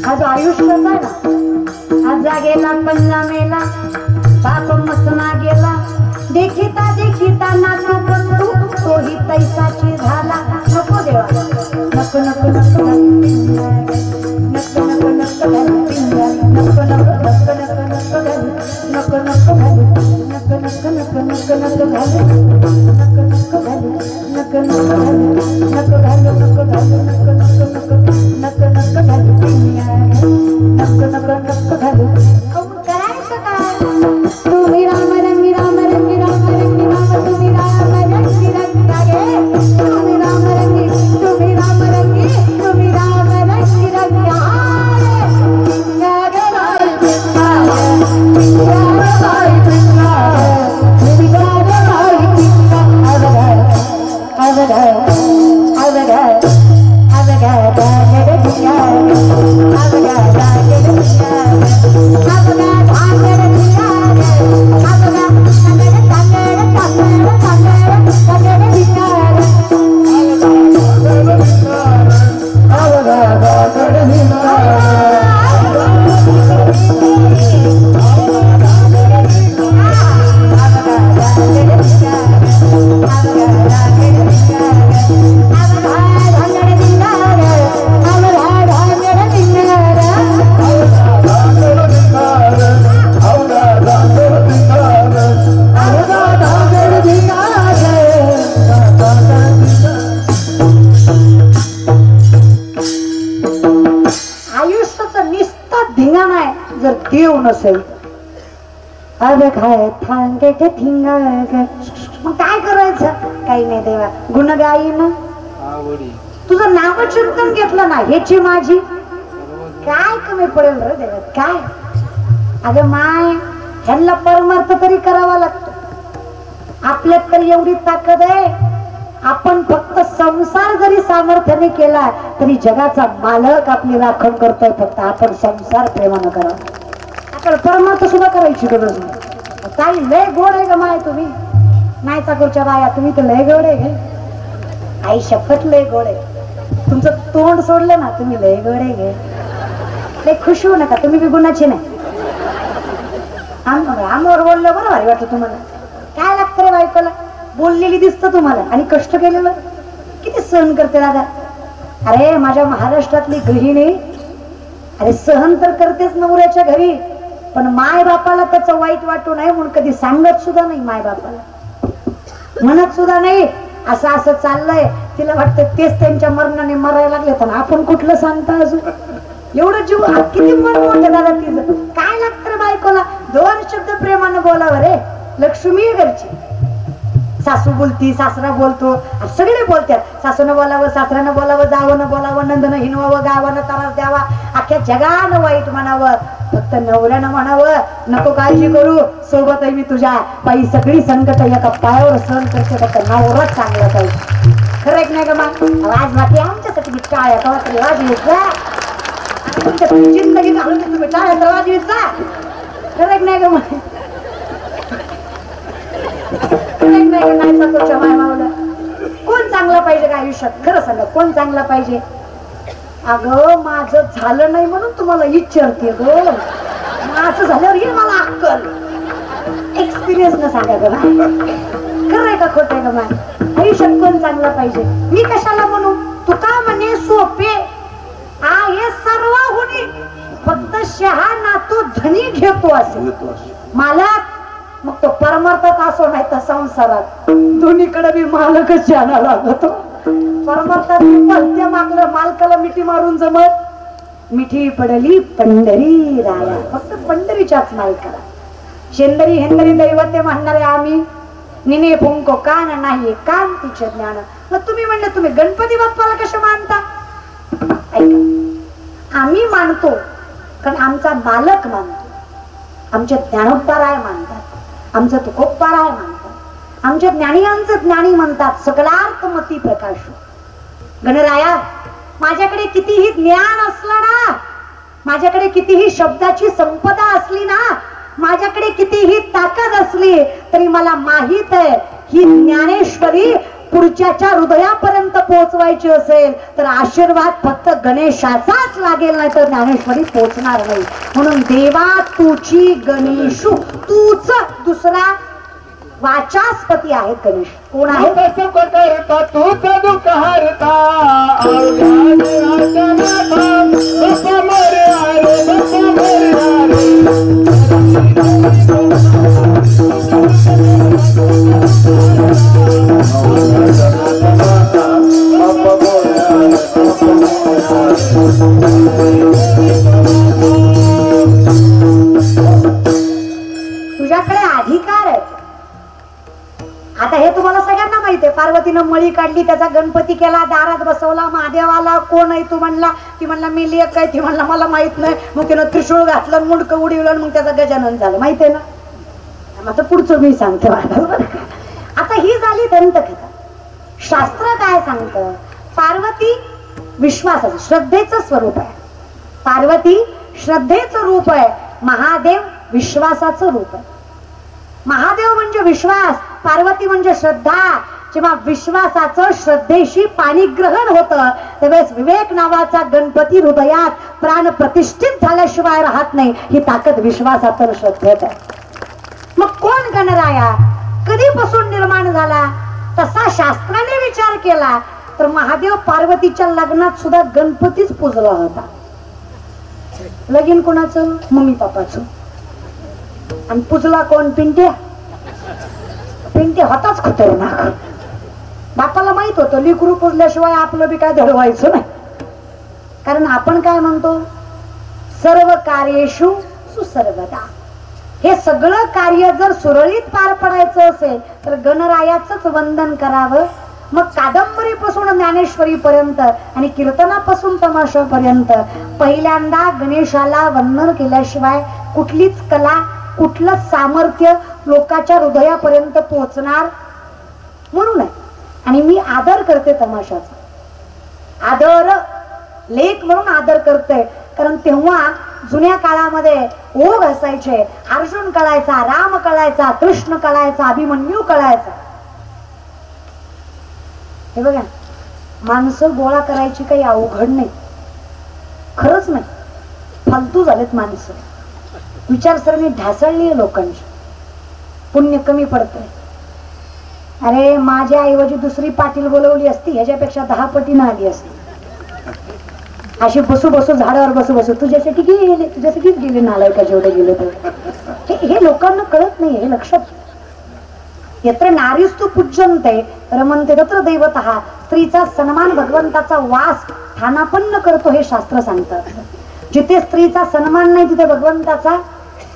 आज आयुष्य आहे ना, आज जागेला पल्ला मेला, बाप मसना गेला, देखिता देखिता नाचू बंधू तोही तैसाची झाला. नको देवा, नको नको नको नको नको नको पिंगा, नको नको नको नको नको नको नको नको नको नको नको नको नको घालू, नको नको घालू, नको नको घालू, नको घालू, नको घालू, नको नको नको नको नको घालू पिंगा, नको नको नको घालू. करायचं काय? तुम्ही राम रंगी राम रंगी राम रंगी राम, तुम्ही राम रंगी रंगा गे, तुम्ही राम रंगी, तुम्ही राम रंगी, तुम्ही राम रंगी रंगा पिंगा गे बाई पिंगा, पिंगा गे बाई पिंगा, पिंगा गे बाई पिंगा. अवगा अवगा अवगा दागड़ पिंगा, अवगा दागड़ पिंगा, अवगा दागड़ पिंगा, अवगा दागड़ दागड़ दागड़ दागड़ दागड़ पिंगा, अवगा दागड़ पिंगा. देव नसेल अगं काय थांगे थिंगा मग काय करायचं? काही नाही देवा गुण गाईन तुझं नामचिंतन घेतलं ना ह्याची माझी काय कमी पडेल रे देवा काय? अगं माय ह्यांना परमार्थ तरी करावा लागतो. आपल्यात तरी एवढी ताकद आहे आपण फक्त संसार जरी सामर्थ्याने केला तरी जगाचा मालक आपली राखण करतोय. फक्त आपण संसार प्रेमानं करावा. आपल्याला परमार्थ सुद्धा करायची गरज नाही. ताई लय गोड आहे ग माय तुम्ही नाही चाकूरच्या बाया तुम्ही तर लय गोड आहे गे आई शपथ लय गोड आहे. तुमचं तोंड सोडलं ना तुम्ही लय गोड आहे गे. लय खुश होऊ नका तुम्ही बी गुणाचे नाही. आमवर बोललं बरं भारी वाटतं तुम्हाला. काय लागतं रे बायकोला? बोललेली दिसतं तुम्हाला आणि कष्ट केलेलं किती सहन करते दादा. अरे माझ्या महाराष्ट्रातली गृहिणी अरे सहन तर करतेच नवऱ्याच्या घरी पण माय बापाला त्याचं वाईट वाटू नये म्हणून कधी सांगत सुद्धा नाही. माय बापाला म्हणत सुद्धा नाही असं असं चाललंय. तिला वाटतं तेच त्यांच्या मरणाने मरायला लागले तर आपण कुठलं सांगता अजून. एवढं जीव किती मन मोठं दादा तिचं. काय लागतं रे बायकोला? 2 शब्द प्रेमानं बोलावं रे. लक्ष्मी घरची सासू बोलती सासरा बोलतो सगळे बोलतात. सासूनं बोलावं सासऱ्यानं बोलावं जावं बोलावं नंदनं हिनवावं गावानं त्रास द्यावा अख्ख्या जगानं वाईट म्हणावं. फक्त नवऱ्यानं म्हणावं नको काळजी करू सोबत आहे मी तुझ्या पायी सगळी संकट एका पायावर सहन करते. फक्त नवराच चांगला पाहिजे. खरं एक नाही का मग आज बाकी आमच्यासाठी मी टाळ्या कवा तरी वाजवायचा तुमच्या जिंदगी घालून तुम्ही टाळ्या तर वाजवायचा. खरं एक नाही का मग कोण चांगला पाहिजे का आयुष्यात? खरं सांगा कोण चांगला पाहिजे? अगं माझं झालं नाही म्हणून तुम्हाला विचारते ग. माझं झाल्यावर येईल मला अक्कल एक्सपिरियन्स न सांगा ग. खरं आहे का खोट आहे का? मा आयुष्यात कोण चांगला पाहिजे? मी कशाला म्हणू? तुका म्हणे सोपे आहे सर्व होणे फक्त शहा ना तो धनी घेतो असे मालक. मग तो परमार्थात असो नाही तर संसारात दोन्हीकडे बी मालकच जाणा लागतो. परमार्थात भलत्या मागलं मालकाला मिठी मारून जमत. मिठी पडली पंढरी राया फक्त पंढरीच्याच मालकाला. शेंदरी हेंदरी दैवते म्हणणारे आम्ही निने फुंको कान नाही कान तिचे ज्ञान. मग तुम्ही म्हणले तुम्ही गणपती बाप्पाला कसे मानता? ऐका आम्ही मानतो कारण आमचा मालक मानतो. आमचे ज्ञानोबराय मानतात आमचं तुकोबराय मानतात. आमच्या ज्ञानियांचं ज्ञानी म्हणतात सकलार्थमती प्रकाश. गणराया माझ्याकडे कितीही ज्ञान असलं ना माझ्याकडे कितीही शब्दाची संपदा असली ना माझ्याकडे कितीही ताकद असली तरी मला माहित आहे ही ज्ञानेश्वरी पुढच्याच्या हृदयापर्यंत पोहोचवायची असेल तर आशीर्वाद फक्त गणेशाचाच लागेल नाही तर ज्ञानेश्वरी पोहोचणार नाही. म्हणून देवा तुची गणेशू तूच दुसरा वाचास्पती आहेत गणेश. कोण आहे? तुझ्याकडे अधिकार आहे. आता हे तुम्हाला सगळ्यांना माहिती आहे. पार्वतीनं मळी काढली त्याचा गणपती केला दारात बसवला. महादेवाला कोण आहे तू म्हणला. ती म्हणला मी लेक काय. ती म्हणला मला माहित नाही. मग तिनं त्रिशूळ घातलं मुंडकं उडवलं मग त्याचा गजानन झालं. माहिती आहे ना? आता पुढचं मी सांगते. आता ही झाली दंतकथा. शास्त्र काय सांगतं? पार्वती विश्वासाचं श्रद्धेचं स्वरूप आहे. पार्वती श्रद्धेचं रूप आहे. महादेव विश्वासाचं रूप आहे. महादेव म्हणजे विश्वास पार्वती म्हणजे श्रद्धा. जेव्हा विश्वासाचं श्रद्धेशी पाणीग्रहण होतं त्यावेळेस विवेक नावाचा गणपती हृदयात प्राण प्रतिष्ठित झाल्याशिवाय राहत नाही. ही ताकद विश्वासात तर श्रद्धेत आहे. मग कोण गणराया कधीपासून निर्माण झाला? तसा शास्त्राने विचार केला तर महादेव पार्वतीच्या लग्नात सुद्धा गणपतीच पूजला होता. लगीन कोणाचं? मम्मी पप्पाचं. आणि पूजला कोण? पिंट्या. पिंट्या होताच खतरनाक. बापाला माहित होतं लिकरू पूजल्याशिवाय आपलं बी काय धडवायचं नाही. कारण आपण काय म्हणतो? सर्व कार्येषु असू सर्वदा. हे सगळं कार्य जर सुरळीत पार पडायचं असेल तर गणरायाचंच वंदन करावं. मग कादंबरीपासून ज्ञानेश्वरी पर्यंत आणि कीर्तनापासून तमाशापर्यंत पहिल्यांदा गणेशाला वंदन केल्याशिवाय कुठलीच कला, कुठलं सामर्थ्य लोकांच्या हृदयापर्यंत पोहोचणार म्हणून आहे. आणि मी आदर करते तमाशाचा, आदर लेख म्हणून आदर करते. कारण तेव्हा जुन्या काळामध्ये ओघ असायचे. अर्जुन कळायचा, राम कळायचा, कृष्ण कळायचा, अभिमन्यू कळायचा. हे बघा, माणसं गोळा करायची काही अवघड नाही, खरंच नाही. फालतू झालेत माणसं, विचारसरणी ढासळली आहे लोकांची, पुण्य कमी पडतंय. अरे माझ्या ऐवजी दुसरी पाटील बोलवली असती, ह्याच्यापेक्षा 10 पटीनं आली असती. अशी बसू बसू झाडावर बसू बसू तुझ्यासाठी गेले, तुझ्यासाठीच गेले नालायका जेवढे गेले तर. हे लोकांना कळत नाही, हे लक्षात. यत्र नारीस्तु पूज्यन्ते रमन्ते तत्र दैवतः. स्त्रीचा सन्मान भगवंताचा वास ठाणापन्न करतो हे शास्त्र सांगतात. जिथे स्त्रीचा सन्मान नाही तिथे भगवंताचा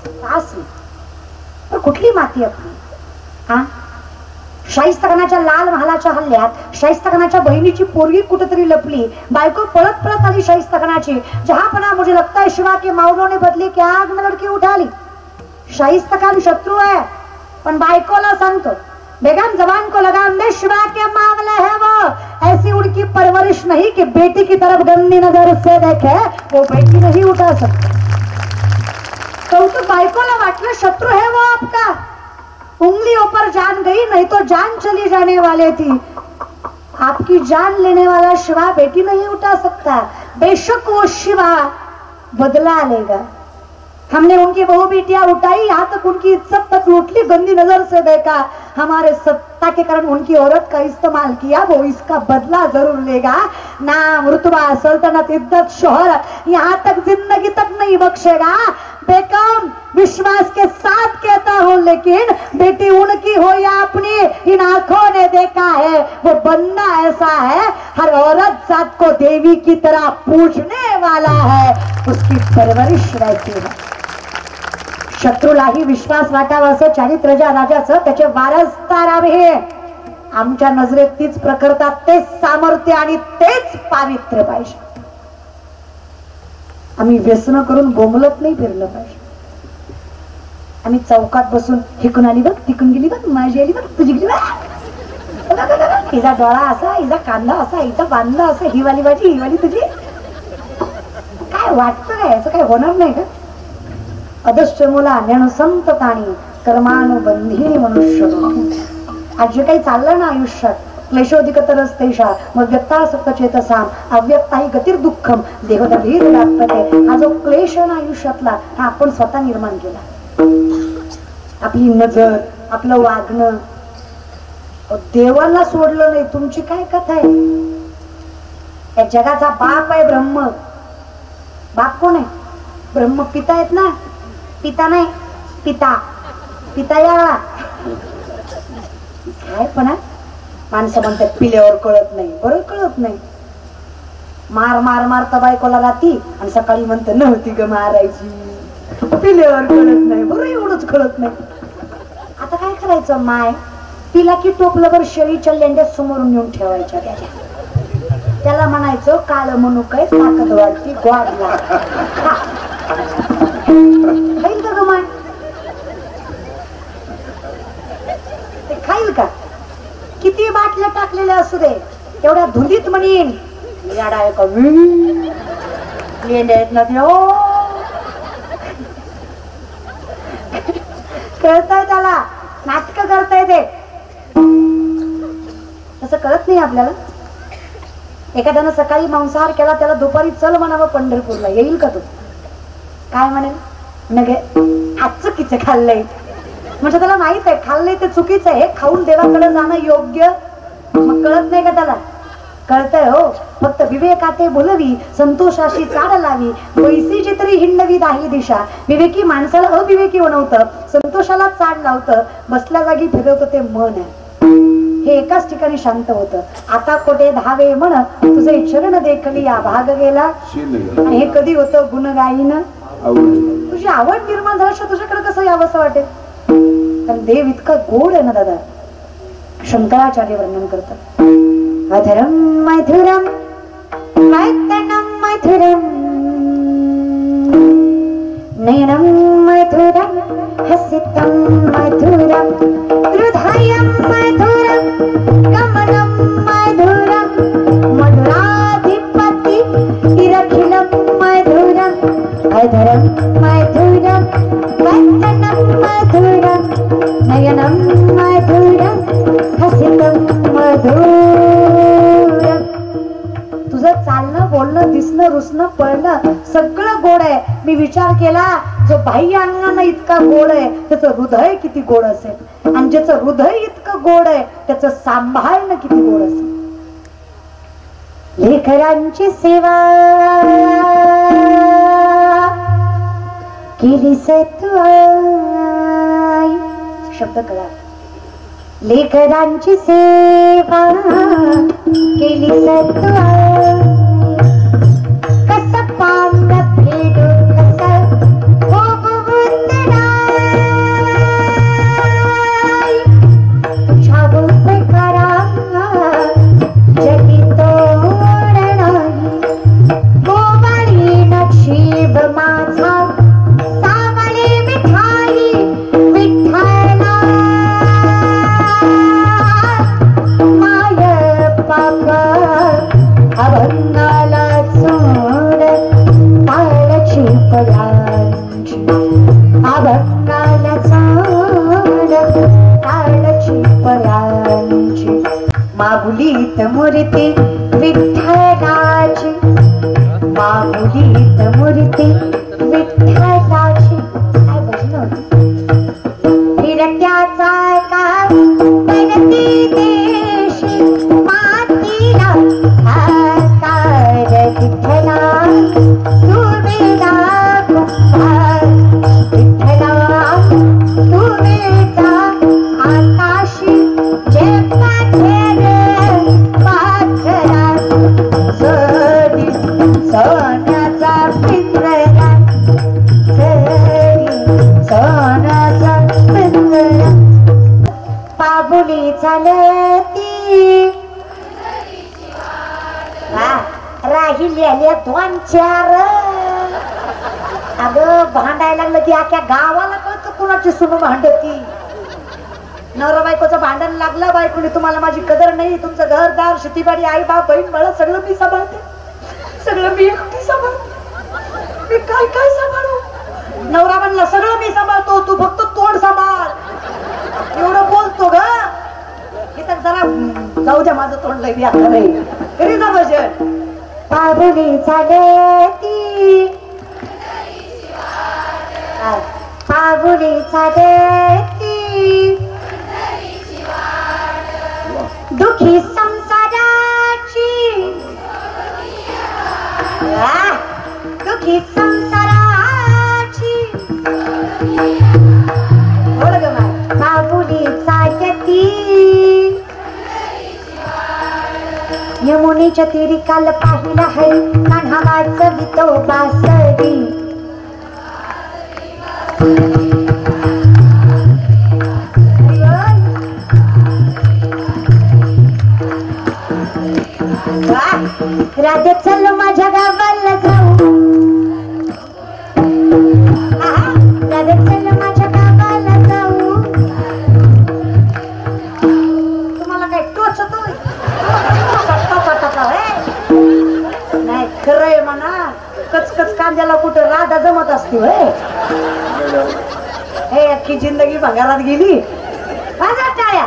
वास नाही. कुठली माती आपली? हा, शाहिस्ताखानाच्या लाल महालाच्या हल्ल्यात शाहिस्ताखानाच्या बहिणीची पोरगी कुठेतरी लपली. बायको पळत पळत आली शाहिस्ताखानाची. जहापना मुझे लगता है शिवा के मावलों ने बदली की आग में लड़की उठा ली. शाहिस्ताखान शत्रु है पण बायकोला सांगतो, बेगम जवान को लगाम दे, शिवा के मामले है वो. ऐसी उनकी परवरिश नहीं कि बेटी की तरफ गंदी नजर से देखे, वो बेटी नहीं उठा सकती. तो बायकोला वाटलं शत्रु है वो आपका, उंगलियों पर जान गई, नहीं तो जान चली जाने वाली थी. आपकी जान लेने वाला शिवा बेटी नहीं उठा सकता. बेशक वो शिवा बदला लेगा. हमने उनकी बहु बेटियां उठाई, यहाँ तक उनकी इज्जत तक लूट ली, गंदी नजर से देखा. हमारे सत्ता के कारण उनकी औरत का इस्तेमाल किया, वो इसका बदला जरूर लेगा. नाम, रुतबा, सल्तनत, इज्जत, शोहरत, यहाँ तक जिंदगी तक नहीं बख्शेगा. बेकम विश्वास के साथ कहता हूँ, लेकिन बेटी उनकी हो या अपनी, इन आंखों ने देखा है वो बंदा ऐसा है, हर औरत जात को देवी की तरह पूजने वाला है, उसकी परवरिश रहती है. शत्रूलाही विश्वास वाटावा असं चारित्र्य राजाचं, त्याचे वारसदार आम्ही. आमच्या नजरेत तीच प्रखरता, तेच सामर्थ्य आणि तेच पावित्र्य पाहिजे. आम्ही व्यसन करून बोंबलत नाही फिरलं पाहिजे. आम्ही चौकात बसून हिकून आली बघ, तिकून गेली बघ, माझी आली बघ, तुझी गेली बघ, हिचा डोळा असा, हिचा कांदा असा, हिचा बांधा असा, ही वाली माझी, ही वाली तुझी. काय वाटतं काय? असं काय होणार नाही का? अदश्य मुला ज्ञान संतताणी कर्मानुबंधी मनुष्य. आज जे काही चाललं ना आयुष्यात, क्लेशोधिकतरस्तेषा मग व्यक्तासक्त चेतसाम अव्यक्ताही गतिर् दुःखम देहदभीर व्याप्तते. हा जो क्लेश ना आयुष्यातला, हा आपण स्वतः निर्माण केला. आपली नजर, आपलं वागणं. देवाला सोडलं नाही. तुमची काय कथा आहे? या जगाचा बाप आहे ब्रह्म. बाप कोण आहे? ब्रह्म. पिता आहेत ना? पिता नाही, पिता. पिता या काय पण माणसं म्हणतात पिल्यावर कळत नाही. बरं कळत नाही. मार मार मारता बायकोला राती आणि सकाळी म्हणते नव्हती ग मारायची. पिल्यावर कळत नाही. बरं एवढंच कळत नाही. आता काय करायचं? माय तिला की टोपलंभर शेळीच्या लेंड्या समोरून येऊन ठेवायच्या. त्याला म्हणायचं काळ म्हणू काय ताकद वाटती ग्वाडला. खाईल का ग माय? ते खाईल का? किती बाटल्या टाकलेल्या असू दे, तेवढ्या धुलीत म्हणीन कळतंय त्याला, नाटक करताय ते. तसं कळत नाही आपल्याला. एखाद्यानं सकाळी मांसाहार केला, त्याला दुपारी चल म्हणावं पंढरपूरला, येईल का तू? काय म्हणेल? नगे आज चुकीचं खाल्लंय. म्हणजे त्याला माहित आहे खाल्लंय ते चुकीचं आहे. खाऊन देवाकडे जाणं योग्य. मग कळत नाही का त्याला? कळतंय हो. फक्त विवेकाते बोलवी, संतोषाशी चाड लावी, वैसी चित्री हिंडवी दाही दिशा. विवेकी माणसाला अविवेकी बनवतं, संतोषाला चाड लावतं, बसल्या जागी फिरवतं ते मन आहे. हे एकाच ठिकाणी शांत होतं. आता कोठे धावे म्हण तुझे चरण देखली या भाग गेला. आणि हे कधी होतं? गुणगायीनं तुझी आवड निर्माण झाल्याशिवाय तुझ्याकडे कसं यावं असं वाटेल. कारण देव इतका गोड आहे ना दादा. शंकराचार्य वर्णन करतात. अधरम मधुरम मैथनम मधुरम नयनम मधुरम हसितम मधुरम हृदयम मधुरम कमलम मधुरम मधुराधिपति इरखिलम मधुरम अधरम मधुरम मैथनम मधुरम नयनम मधुरम हसितम मधुरम. तुझं चालणं बोलणं दिसणं रुसणं पळणं सगळं गोड आहे. मी विचार केला जो बाह्य अंगानं इतका गोड आहे त्याचं हृदय किती गोड असेल आणि ज्याचं हृदय इतकं गोड आहे त्याचं सांभाळणं किती गोड असेल. लेकरांची सेवा केली तू आई. शब्द कळा. लेकरांची सेवा केली तू आई. कसं पावलं फेडू कसं तुझ्या उपकारा जगी तोड नाही. गोवाळी नशीब माझा सावळी मिठाई विठ्ठला माय पाप अभंगाला सोड ताळची पडांची अभंगाला सोड ताळची पडांची. मागुलीत मूर्ती विठ्ठलाची मागुलीत मूर्ती विठ्ठलाची. काय भजन होती. फिरत्याचा का गणती देशी मातीला आकार विठ्ठला तू वेडा कुंभार विठ्ठला तू वेडा आकाशी जय पाठर पाखरा सरी सोन्याचा पिंजरा सरी सोन्याचा पिंजरा. पाबुली चालती राहिलेल्या 2-4 अगं भांडायला लागलं की अख्या गावाला कळतं कुणाची सुन भांडती. नवरा बायकोचं भांडण लागलं बायकोने तुम्हाला माझी कदर नाही तुमचं घरदार शेतीबाडी आई बाप बहीण मला सगळं मी सांभाळते सगळं मी एकटी सांभाळते मी काय काय सांभाळू. नवरा म्हणला सगळं मी सांभाळतो तू फक्त तोंड सांभाळ. एवढं बोलतो ग इथं जरा जाऊ द्या माझं तोंड लई आता नाही घरी जा भजन. पाबुली चालती पाबुली चालती दुखी संसाराची दुखी संसाराची पाबुली चालती यमुनेच्या तीरी काल पाहिला है कान्हा वाजवितो बासरी. राधे चल माझ्या गावाला जाऊ राधे चल माझ्या गावाला जाऊ. तुम्हाला काय टोचतोय नाही खरंय म्हणा. कचकच कांद्याला कुठं राधा जमत असते हे अख्खी जिंदगी भंगारात गेली. माझा टाळ्या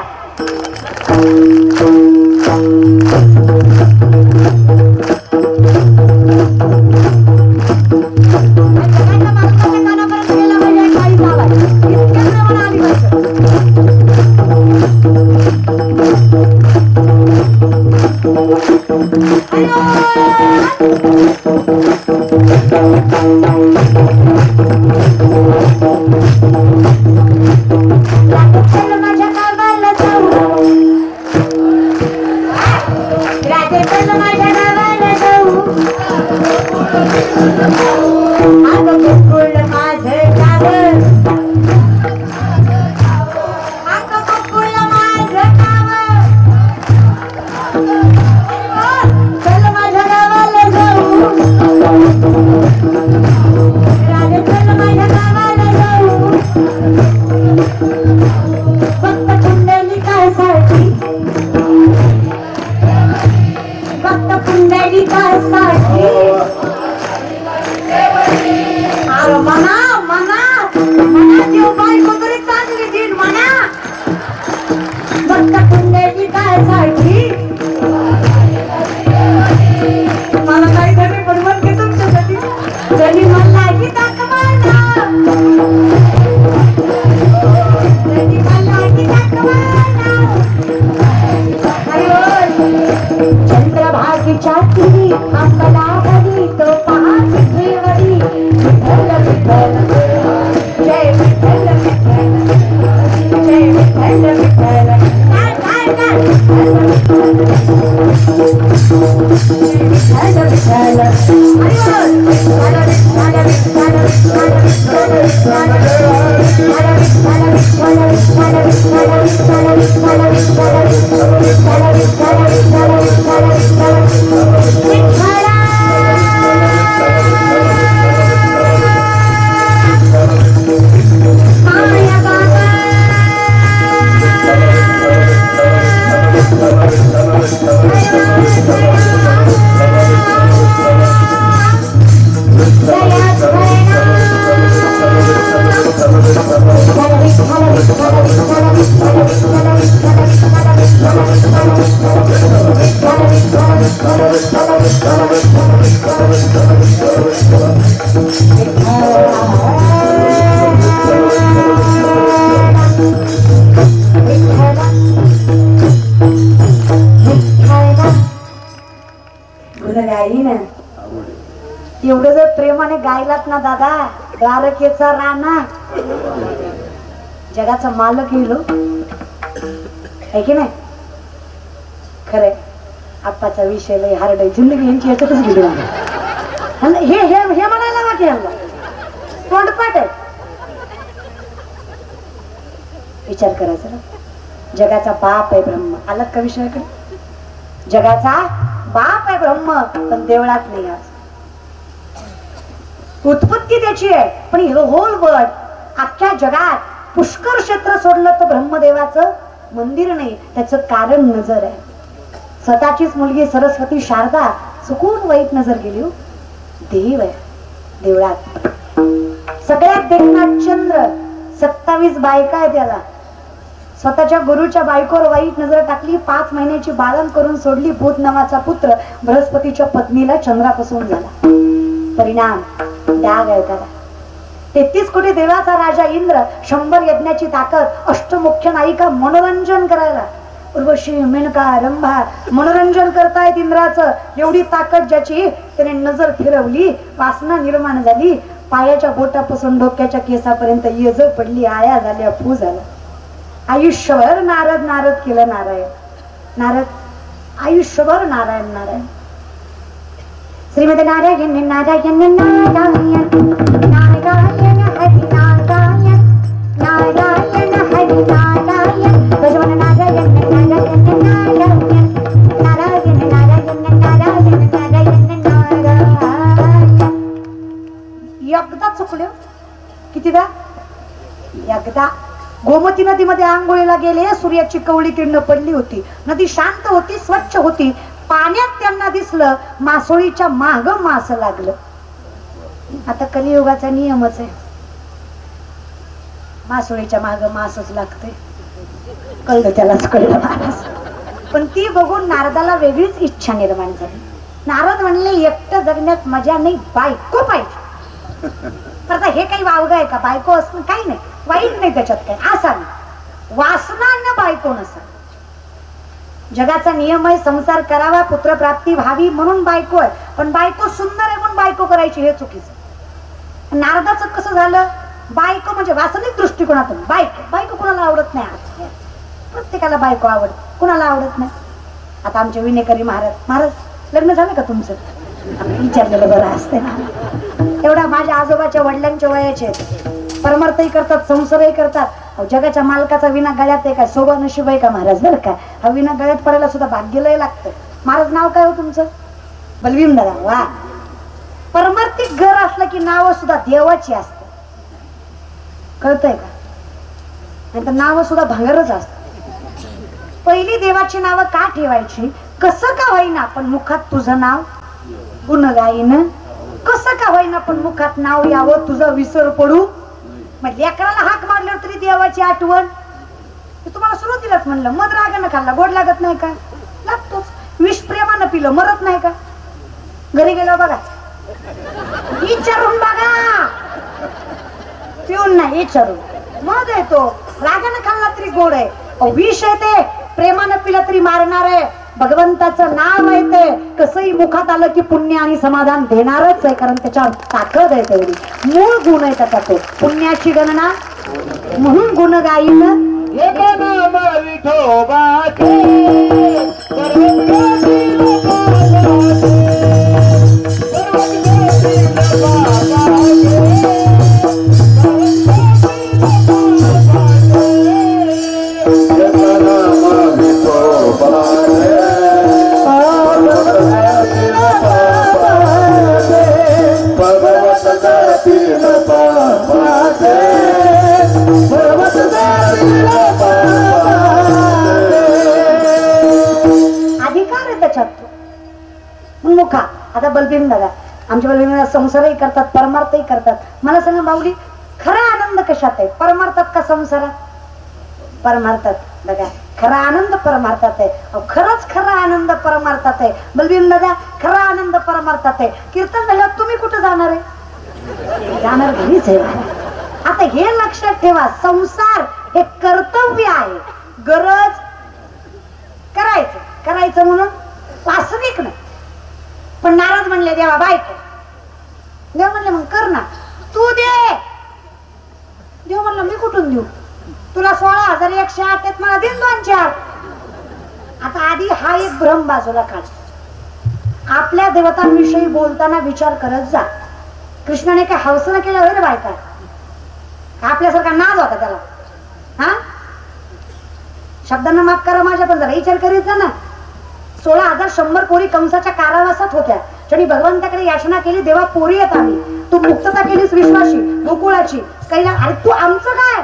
माझं पुंडलिकासाठी अरे म्हणा म्हणा म्हणा देव बायको तरी चांगली दिन म्हणा फक्त पुंडलिकासाठी मला काहीतरी बनवून घे तुमच्यासाठी तरी मला की दाखवाना तरी मला की दाखवाना चंद्रभागीच्या तिरी आंबला बरी तो पहाट घेवरी विठ्ठल विठ्ठल जय विठ्ठल विठ्ठल जय विठ्ठल विठ्ठल काय काय काय विठ्ठल विठ्ठल एवढं जर प्रेमाने गायलात ना दादा द्वारकेचा राणा जगाचा मालक येलो आहे की नाही खरंय आप्पाचा विषय लय हार्ड आहे जिंदगी यांची याच्यातच गेली हे हे हे म्हणायला वाटे तोंडपाट आहे विचार करायचा जगाचा बाप आहे ब्रह्म आलात का विषयाकडे जगाचा बाप आहे ब्रह्म पण देवळात नाही आज उत्पत्ती त्याची आहे पण होल वर्ल्ड अख्ख्या जगात पुष्कर क्षेत्र सोडलं तर ब्रह्मदेवाचं मंदिर नाही त्याचं कारण नजर आहे स्वतःचीच मुलगी सरस्वती शारदा चुकून वाईट नजर गेली देव आहे देवळात सगळ्यात देखणा चंद्र 27 बायका आहे त्याला स्वतःच्या गुरुच्या बायकोवर वाईट नजर टाकली 5 महिन्याची बाळण करून सोडली भूत नावाचा पुत्र बृहस्पतीच्या पत्नीला चंद्रापासून झाला परिणाम त्याग आहे त्याला 33 कोटी देवाचा राजा इंद्र 100 यज्ञाची ताकद अष्टमुख्य नायिका मनोरंजन करायला उर्वशी मेनका रंभा मनोरंजन करतायत इंद्राचं एवढी ताकद ज्याची त्याने नजर फिरवली वासना निर्माण झाली पायाच्या बोटापासून डोक्याच्या केसापर्यंत येज पडली आया झाल्या फू झाला आयुष्यभर नारद नारद केलं नारायण आयुष्यभर नारायण नारायण श्रीमती नारायण नारायण नारायण नारायण हरि नारायण नारायण हरि नारायण भगवान नारायण नारायण नारायण नारायण नारायण नारायण नारायण एकदा चुकले कितीदा एकदा गोमती नदीमध्ये आंघोळीला गेले सूर्याची कवळी किरण पडली होती नदी शांत होती स्वच्छ होती पाण्यात त्यांना दिसलं मासोळीच्या माग मास लागलं आता कलियुगाचा नियमच आहे मासोळीच्या माग मासच लागते कळलं त्यालाच कळलं महाराज पण ती बघून नारदाला वेगळीच इच्छा निर्माण झाली नारद म्हणले एकटं जगण्यात मजा नाही बायको पाहिजे तर आता हे काही वावगं आहे का बायको असणं काही नाही वाईट नाही त्याच्यात काय असावी वासना न बायको नसावी जगाचा नियम आहे संसार करावा पुत्रप्राप्ती व्हावी म्हणून बायको आहे पण बायको सुंदर आहे म्हणून बायको करायची हे चुकीचं नारदाचं कसं झालं बायको म्हणजे वास्तविक दृष्टिकोनातून बायको कोणाला आवडत नाही प्रत्येकाला बायको आवडत कोणाला आवडत नाही आता आमचे विनेकरी महाराज लग्न झालं का तुमचं विचारलेलं बरं असते ना एवढा माझ्या आजोबाच्या वडिलांच्या वयाचे परमार्थही करतात संसारही करतात जगाच्या मालकाचा विना गळ्यात आहे काय सोबा नशीब आहे का महाराज बरं का हा विना गळ्यात पडायला सुद्धा भाग्यलय लागतं महाराज नाव काय हो तुमचं बलवीन दादा वा परमार्थिक घर असलं की नाव सुद्धा देवाची असतात कळतंय का नाहीतर नाव सुद्धा भांगरच असतात पहिली देवाची नावं का ठेवायची कसं का होईना पण मुखात तुझं नाव गुणगाईन, कसं का होईना पण मुखात नाव यावं तुझं विसर पडू. मग लेकराला हाक मारल्यावर तरी देवाची आठवण. तुम्हाला सुरुवातीलाच म्हणलं मध रागानं खाल्ला गोड लागत नाही का? लागतोच. विष प्रेमानं पिलं मरत नाही का? घरी गेलो बघा, विचारून बघा, पिऊन नाही विचारून. मध येतो रागानं खाल्ला तरी गोड आहे, विष येते प्रेमानं पिलं तरी मारणार आहे. भगवंताचं नाव येते कसंही मुखात आलं की पुण्य आणि समाधान देणारच आहे, कारण त्याच्यावर ताकद आहे तेवढी. मूळ गुण आहे त्याचा तो, पुण्याची गणना म्हणून गुण गाईन. अधिकार आहे त्याच्यात मुखा. आता बलबीन दादा आमच्या बलबीन संसारही करतात परमार्थही करतात. मला सांगा माऊली खरा आनंद कशात आहे, परमार्थात का संसारात? परमार्थात. बघा खरा आनंद परमार्थात आहे. खरंच खरा आनंद परमार्थात आहे. बलबीन दादा खरा आनंद परमार्थात आहे. कीर्तन झाल्यावर तुम्ही कुठं जाणार आहे? जाणार घरीच आहे. आता हे लक्षात ठेवा, संसार हे कर्तव्य आहे, गरज करायचं करायचं म्हणून वास्तविक नाही. पण नारद म्हणले देवा बायको, देव म्हणले मग कर ना तू दे. देव म्हणलं मी कुठून देऊ, तुला 16,108 आहेत मला दिन 2-4. आता आधी हा एक भ्रम बाजूला काढ. आपल्या देवतांविषयी बोलताना विचार करत जा. कृष्णाने काय हौसना केलं होय रे बायका? आपल्यासारखा नाद होता त्याला? हा शब्दांना माफ करा माझ्या, पण जरा विचार करायचा ना. 16,100 पोरी कंसाच्या कारावासात होत्या. ज्यांनी भगवंताकडे याचना केली देवा पोरी येत आली, तू मुक्तता केलीस विश्वाशी गोकुळाची कैला. अरे तू आमचं काय?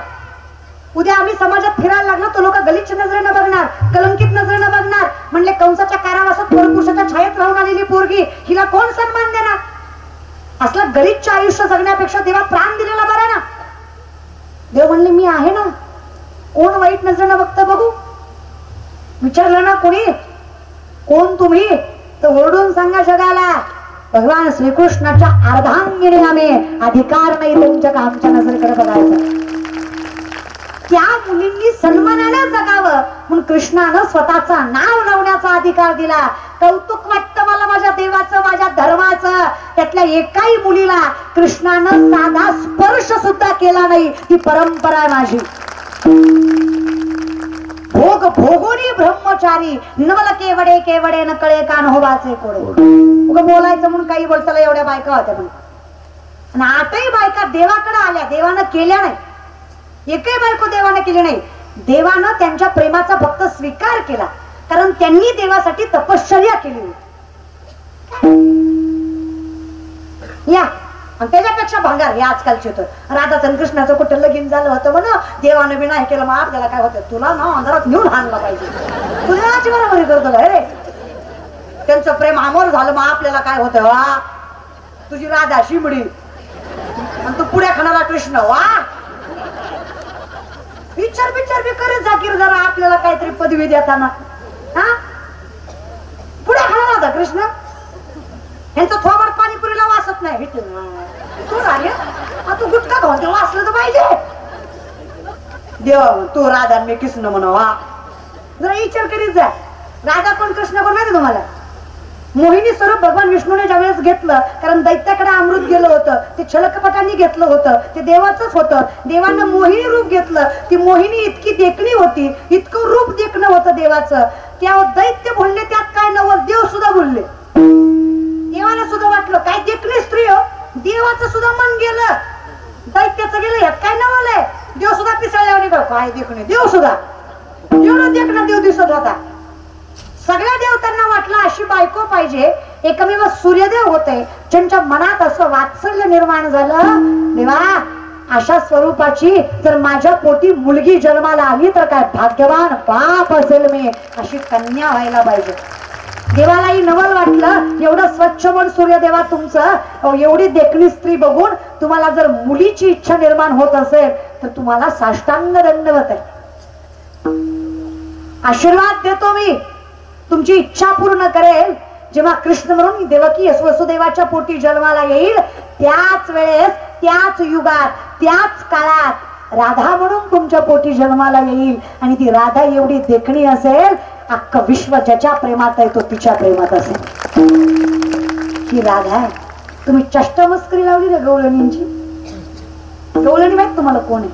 उद्या आम्ही समाजात फिरायला लागलो तर लोक गलिच्छ नजरेनं बघणार, कलंकित नजरेनं बघणार. म्हणले कंसाच्या कारावासात परपुरुषाच्या छायेत राहून आलेली पोरगी, हिला कोण सन्मान देणार? असलं गलिच्छ आयुष्य जगण्यापेक्षा देवा प्राण दिलेला बरा ना. देव म्हणले मी आहे ना, कोण वाईट नजरेनं बघतं बघू. विचारलं ना कोणी कोण तुम्ही, तर ओरडून सांगा जगाला भगवान श्रीकृष्णाच्या अर्धांगिनी आम्ही, अधिकार नाही तुमच्या का आमच्या नजरेकडे बघायचं. त्या मुलींनी सन्मानानं जगावं म्हणून कृष्णानं स्वतःचा नाव लावण्याचा अधिकार दिला. कौतुक वाटतं मला माझ्या देवाचं, माझ्या धर्माचं. त्यातल्या एकाही मुलीला कृष्णानं साधा स्पर्श सुद्धा केला नाही. ती परंपरा आहे माझी. भोग भोगोनी ब्रह्मचारी नवल केवडे केवडे न कळे कान्होबाचे कोडे. उगा बोलायचं म्हणून काही बोलताना एवढ्या बायका होत्या म्हणून. आणि 8ही बायका देवाकडे आल्या, देवानं केल्या नाही. एकही बायको देवानं केली नाही. देवानं त्यांच्या प्रेमाचा फक्त स्वीकार केला, कारण त्यांनी देवासाठी तपश्चर्या केली होती. या आणि त्याच्यापेक्षा भंगार हे आजकालचे होतं. राधाचं कृष्णाचं कुठं लगीन झालं होतं म्हणून देवानं बी नाही केलं. मग आपल्याला काय होतं, तुला ना अंधारात नेऊन हाणला पाहिजे, तुझ्याची बरोबरी करतो का रे. त्यांचं प्रेम अमर झालं, मग आपल्याला काय होतं, वा तुझी राधा शिमडी आणि तू पुढे खाणारा कृष्ण. वा विचार विचार बी करे जाकीर जरा, आपल्याला काहीतरी पदवी देताना. हा पुढे खाणारा होता कृष्ण, यांचं थोबड पाणीपुरीला वासत नाही. तू राहिले तू गुटखा खाऊन ते वाचलं तर पाहिजे. देव तू राधा मी कृष्ण म्हणा. हा जरा विचार करीत जा. राधा कोण कृष्ण कोण माहिती तुम्हाला? मोहिनी स्वरूप भगवान विष्णूने ज्यावेळेस घेतलं, कारण दैत्याकडे अमृत गेलं होतं, ते छलकपटांनी घेतलं होतं, ते देवाचंच होतं. देवानं मोहिनी रूप घेतलं. ती मोहिनी इतकी देखणी होती, इतकं रूप देखणं होतं देवाचं. त्या दैत्य बोलले त्यात काय नवल, देव सुद्धा बोलले. देवाला सुद्धा वाटलं काय देखणी स्त्री हो. देवाचं सुद्धा मन गेलं, दैत्याचं गेलं, यात काय नवल आहे. देव सुद्धा पिसळल्यावर काय देखणे, देव सुद्धा एवढं देखणं देव दिसत होता. सगळ्या देवतांना वाटलं अशी बायको पाहिजे. एकमेव सूर्यदेव होते ज्यांच्या मनात असं वात्सल्य निर्माण झालं, देवा अशा स्वरूपाची जर माझ्या पोटी मुलगी जन्माला आली तर काय भाग्यवान बाप असेल मी, अशी कन्या व्हायला पाहिजे. देवालाही नवल वाटलं, एवढं स्वच्छ मन सूर्यदेवा तुमचं, एवढी देखणी स्त्री बघून तुम्हाला जर मुलीची इच्छा निर्माण होत असेल तर तुम्हाला साष्टांग दंडवत आहे. आशीर्वाद देतो मी, तुमची इच्छा पूर्ण करेल. जेव्हा कृष्ण म्हणून देवकी वसुदेवाच्या पोटी जन्माला येईल त्याच वेळेस, त्याच युगात, त्याच काळात राधा म्हणून तुमच्या पोटी जन्माला येईल. आणि ती राधा एवढी देखणी असेल, अख्खं विश्व ज्याच्या प्रेमात आहे तो तिच्या प्रेमात असेल. ही राधा आहे. तुम्ही चष्टमस्करी लावली रे गवळणींची. गवळणी माहित तुम्हाला कोण आहे?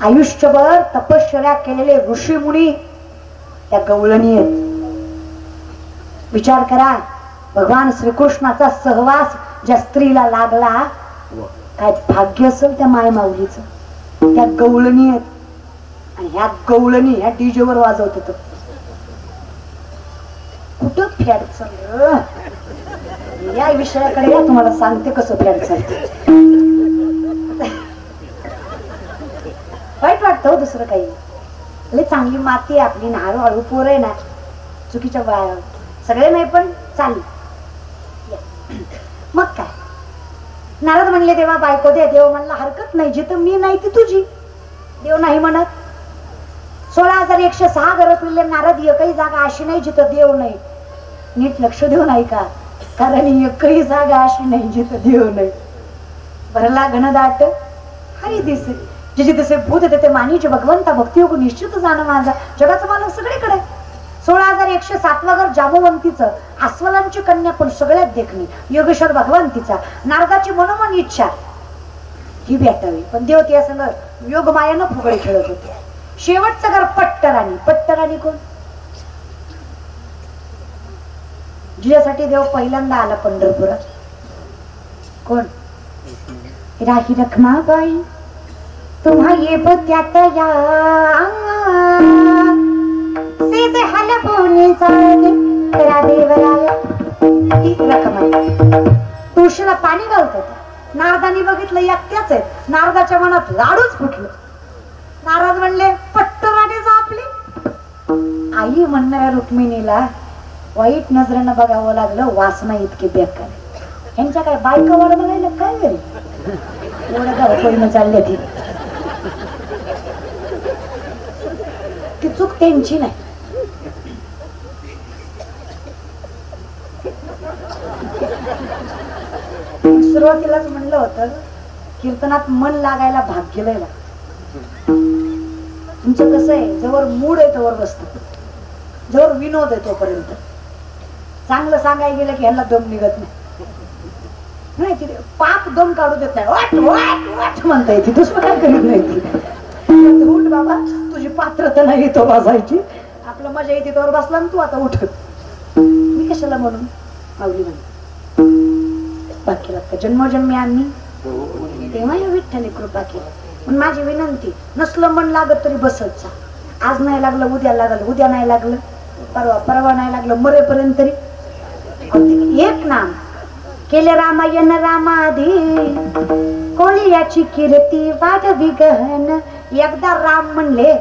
आयुष्यभर तपश्चर्या केलेले ऋषी मुनी त्या गवळणी आहेत. विचार करा, भगवान श्रीकृष्णाचा सहवास ज्या स्त्रीला लागला, काय भाग्य असेल त्या माय माऊलीचं. त्या गवळणी आहेत. आणि ह्या गवळणी ह्या डीजे वर वाजवत होत. कुठं फॅड चाललं या विषयाकडे या, तुम्हाला सांगते कसं फॅड चालत. वाईट वाटतं हो, दुसरं काही. लय चांगली माती आहे आपली, ना हळूहळू पोर आहे ना, चुकीच्या सगळे नाही पण चालली. मग काय नारद म्हणले देवा बायको दे. देव म्हणला हरकत नाही, जिथं मी नाही ती तुझी. देव नाही म्हणत. 16,106 घरं फिरले नारद, एकही जागा अशी नाही जिथं देव नाही. नीट लक्ष देऊन ऐका, कारण एकही जागा अशी नाही जिथं देव नाही. भरला घनदाट हरी दिसे, जिथे दिसे भूत येते ते मानीचे भगवंता. भक्ती योग निश्चित जाणं माझा. जगाचं मानव सगळीकडे. 16,107 घर जांबवंतीचं, अस्वलांची कन्या पण सगळ्यात देखणी, योगेश्वर भगवंतीचा. नारदाची मनोमन इच्छा ही भेटावी, पण देव त्या संग योग मायानं फुगडी खेळत होते. शेवटचं घर पट्टराणी. पट्टराणी कोण? जिच्यासाठी देव पहिल्यांदा आला पंढरपुरात. कोण? राही रखमाबाई तुम्हा ये त्यात या सीते हलपून चालले करा देवराया. ती रखमाई तुळशीला पाणी घालत होते. नारदानी बघितलं एकट्याच आहेत. नारदाच्या मनात लाडूच फुटलं. नारद म्हणले पट्टराणीच आपली. आई म्हणणाऱ्या रुक्मिणीला वाईट नजरेनं बघावं लागलं. वासना इतकी बेकार. यांच्या काय बायका वर बघायला काय वेळ एवढं धावपळीनं चालले. ती चूक त्यांची नाही. सुरुवातीलाच म्हणलं होतं कीर्तनात मन लागायला भाग्य लय लागतं. तुमचं कसं आहे, जवळ मूड आहे तोवर बसत, जवळ विनोद आहे तोपर्यंत. चांगलं सांगायला गेलं की ह्याला दम निघत नाही. पाप दम काढू देत नाही. वाट वाट वाट म्हणता येते, दुसरं काय करीत नाही. उठ बाबा, तुझी पात्रता नाही तो बसायची. आपलं मजा येते तोवर बसला ना तू, आता उठ. मी कशाला म्हणून माऊली म्हण बाकी लागतं. जन्मोजन्मी आम्ही तेव्हा विठ्ठलने कृपा केली. पण माझी विनंती, नसलं मन लागत तरी बसत जा. आज नाही लागलं उद्या लागलं, उद्या नाही लागलं परवा नाही लागलं, मरेपर्यंत तरी एक नाम केले. रामायण रामाधी कोळी याची कीर्ती वाढवी गहन. एकदा राम म्हणले,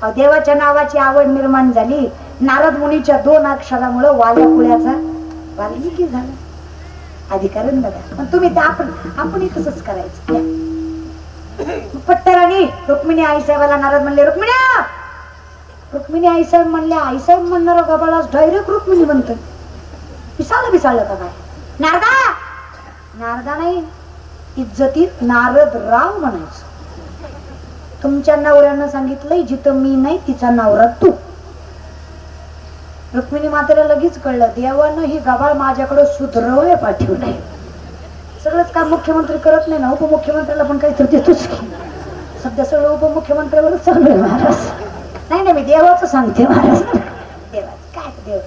देवाच्या नावाची आवड निर्माण झाली. नारद मुनीच्या 2 अक्षरामुळे वाल्या कुळ्याचा वाल्मिकी झाला. अधिकारण बघा. पण तुम्ही ते आपण तसंच करायचं. पट्टराणी रुक्मिणी आईसाहेबाला नारद म्हणले, रुक्मिणी आईसाहेब म्हणले. आईसाहेब म्हणणार गबाळाच डायरेक्ट रुक्मिणी म्हणतो. पिसाळलं का काय? नारदा नाही, इज्जतीत नारद राव म्हणायचं. तुमच्या नवऱ्यानं सांगितलंय जिथं मी नाही तिचा नवरा तू. रुक्मिणी मातेला लगेच कळलं, देवानं ही गबाळ माझ्याकडे सुधरवय पाठवलंय. सगळंच काम मुख्यमंत्री करत नाही ना, उपमुख्यमंत्र्याला पण काहीतरी देतोच की. सध्या सगळं उपमुख्यमंत्र्यावरच चालू आहे महाराज. नाही मी देवाचं सांगते महाराज. देवाच काय देव.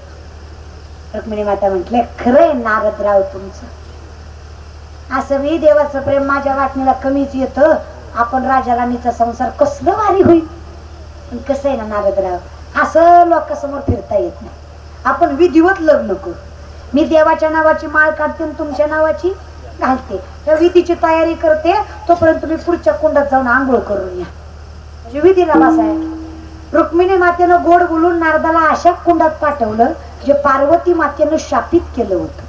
रुक्मिणी माता म्हटले, खरंय नारदराव तुमचं. असं मी देवाचं प्रेम माझ्या वाटणीला कमीच येतं. आपण राजा राणीचा संसार कसलं भारी होईल. पण कसं आहे ना नारदराव, असं लोकांसमोर फिरता येत नाही. आपण विधिवत लग्न करू. मी देवाच्या नावाची माळ काढते आणि तुमच्या नावाची घालते. त्या विधीची तयारी करते, तोपर्यंत तुम्ही पुढच्या कुंडात जाऊन आंघोळ करून या. म्हणजे विधीला बसाय. रुक्मिणी मातेनं गोड बोलून नारदाला अशा कुंडात पाठवलं जे पार्वती मातेनं शापित केलं होतं.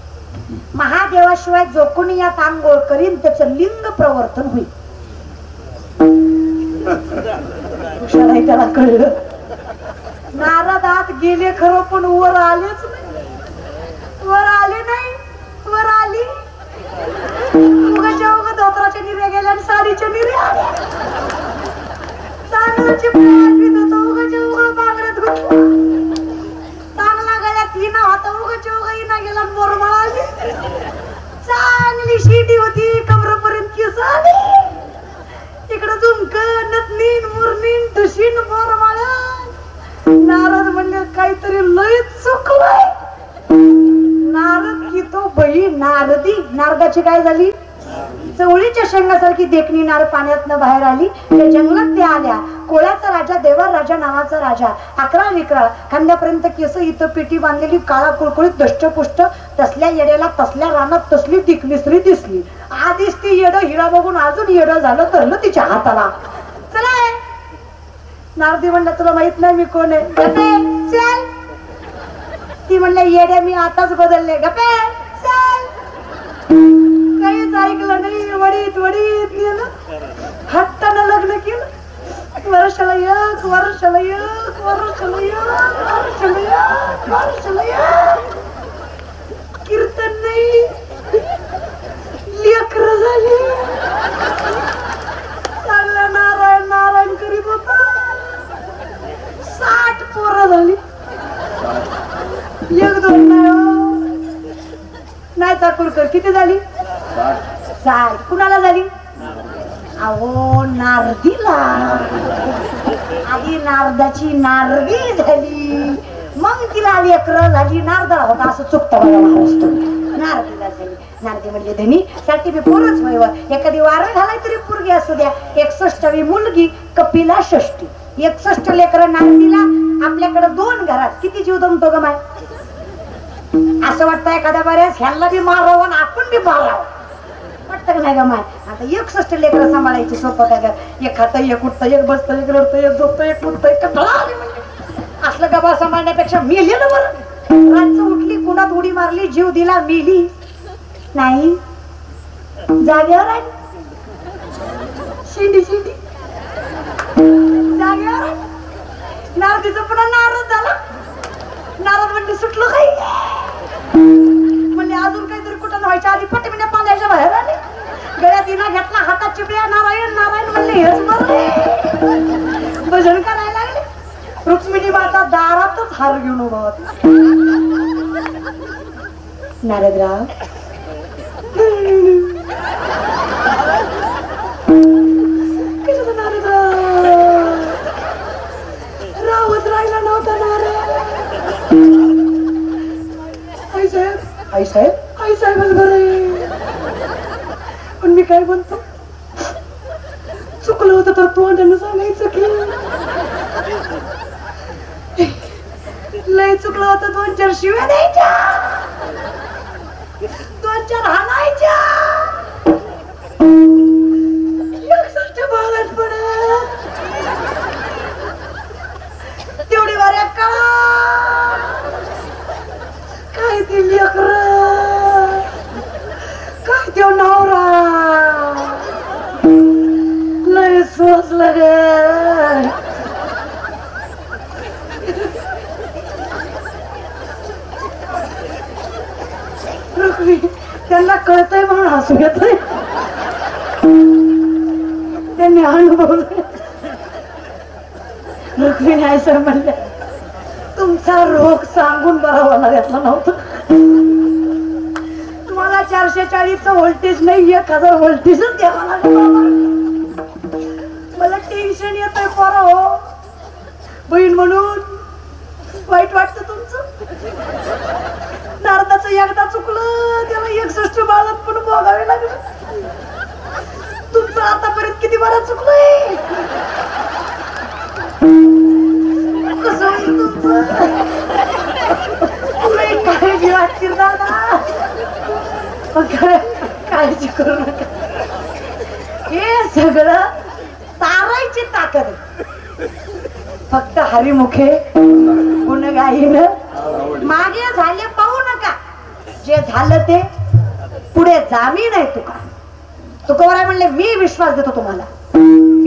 महादेवाशिवाय जो कोणी यात आंघोळ करीन त्याचं लिंग प्रवर्तन होईल. हुशार त्याला कळलं. नारद आत गेले खरं पण वर आलेच नाही. वर आले नाही. वर आली उगाच्या उगा धोत्राच्या निर्या गेल्या आणि साडीच्या निर्या आल्या. चांगल्याची आठवीत होतं उगाच्या उगा बांगड्यात घुसला. चांगला गळ्यात हिना होता उगाच्या उगा हिना गेला मोरमाळ आली. चांगली शिटी होती कमरेपर्यंत केस आली. इकडं झुमक नथनीन मुरनीन ठुशीन मोरमाळ. नारद म्हणले काहीतरी लय चुकलंय. नारद की तो बही नारदी. नारदाची काय झाली? चवळीच्या शेंगासारखी देखणी नार पाण्यातनं बाहेर आली. त्या जंगलात त्या आल्या. कोळ्याचा राजा देवर राजा नावाचा राजा. 11 विकराळ खांद्यापर्यंत केस इथं पेटी बांधलेली काळा कुळकुळीत दष्टपुष्ट. तसल्या येड्याला तसल्या रानात तसली दिखली स्त्री दिसली. आधीच ती येड हिरा बघून अजून येड झालं धरलं तिच्या हाताला. चला नारदी म्हणलं तुला माहित नाही मी कोण आहे? चल. ती म्हणल्या येड्या मी आताच बदलले. गप्पे चल. काहीच ऐकलं नाही. वडीत वडीत नेलं. हट्टानं लग्न केलं. वर्षाला एक वर्षाला एक वर्षाला एक वर्षाला एक वर्षाला एक. कीर्तन नाही लेकर झाले. चांगला नारायण नारायण करीत होता. 60 पोरं झाली. एक दोन नाही चाकूरकर. किती झाली? 60. कुणाला झाली? अहो नारदीला. आधी नारदाची नारदी झाली मग तिला लेकर झाली. नारदाला होता असं चुकतं बघा महाराष्ट्र. नारदीला झाली. नारदी म्हणले धनी साठी मी पोरच व्हावं. एखादी वारं घालाय तरी पोरगी असू द्या. 61वी मुलगी कपिला 60. 61 लेकर नारदीला. आपल्याकडे 2 घरात किती जीव दमतो ग माय. असं वाटतं एखाद्या बऱ्याच ह्यांना बी मारावं आणि आपण बी मारावं वाटतं का नाही ग माय. आता 61 लेकरं सांभाळायची सोपं काय ग. एक खातं एक उठतं एक बसतं एक रडतं एक झोपतं एक उठतं एक कंटाळा आले म्हणजे. असलं गबा सांभाळण्यापेक्षा मेलेलं बरं. रातचं उठली कुणात उडी मारली जीव दिला मेली नाही. जागेवर आहे शिंडी शिंडी जागेवर आहे. नारदीचं पुन्हा नाराज झाला. नारद म्हणजे सुटलो काही म्हणजे अजून काहीतरी कुठं व्हायच्या आधी पटमिन्या पाण्याच्या बाहेर आले. गळ्यात इना घेतला हातात चिपळ्या. नारायण नारायण म्हणले हेच मरले. भजन करायला लागले. रुक्मिणी माता दारातच हार घेऊन उभा होता. नारदराव रावच राहिला नव्हता. नारद आई साहेब आई साहेब आई साहेबच बरं. पण मी काय म्हणतो चुकलं होतं तर तोंडानं सांगायचं की लय चुकलं होतं. 2-4 शिव्या द्यायच्या 2-4 हाणायच्या. 61 बाळात पडत तेवढी वाऱ्या काळा काय ते लेकर काय ते नवरा लय सोचलं ग. त्यांना कळतंय म्हणून हसू घेतोय. त्यांनी अनुभवलं. रुक्मिणी आहे सर म्हणले तुमचा रोग सांगून बरा होणार यातला नव्हतं. तुम्हाला 440चं व्होल्टेज नाही 1000 व्होल्टेजच द्यावा लागेल. मला टेन्शन येतंय पोरा हो. बहीण म्हणून वाईट वाटतं तुमचं. नारदाचं एकदा चुकलं त्याला 61 बाळात पण बघावे लागलं. तुमचं आतापर्यंत किती बरं चुकलंय. कसं होईल तुमचं. काळजी वाटतील दादा. काळजी करू नका. हे सगळं तारायची ताकद फक्त हरिमुखे गुणगाईन मागे झाले पाहू नका, जे झालं ते पुढे जामी नाही. तुकोबाराय म्हणले मी विश्वास देतो तुम्हाला,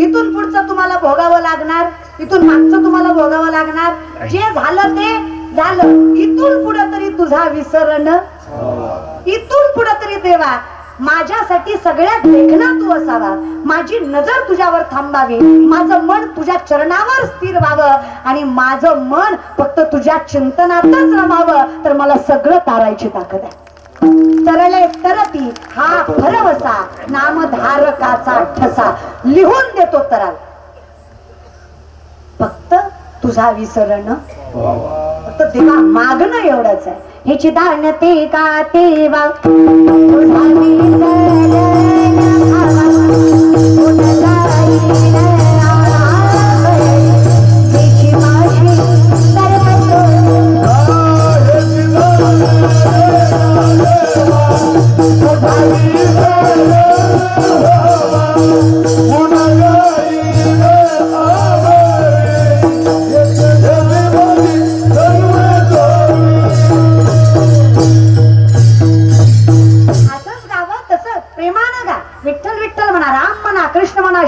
इथून पुढचं तुम्हाला भोगावं लागणार, इथून मागचं तुम्हाला भोगावं लागणार. जे झालं ते झालं, इथून पुढे तरी तुझा विसरण, इथून पुढे तरी देवा माझ्यासाठी सगळ्यात देखणा तू असावा, माझी नजर तुझ्यावर थांबावी, माझं मन तुझ्या चरणावर स्थिर व्हावं आणि माझं मन फक्त तुझ्या चिंतनातच रमावं, तर मला सगळं तारायची ताकद आहे. तरले तरती हा भरवसा, नामधारकाचा ठसा लिहून देतो तराल, फक्त तुझा विसरण, फक्त देवा मागणं एवढंच आहे. हे चिदान ते का तेवा तुझा विसरण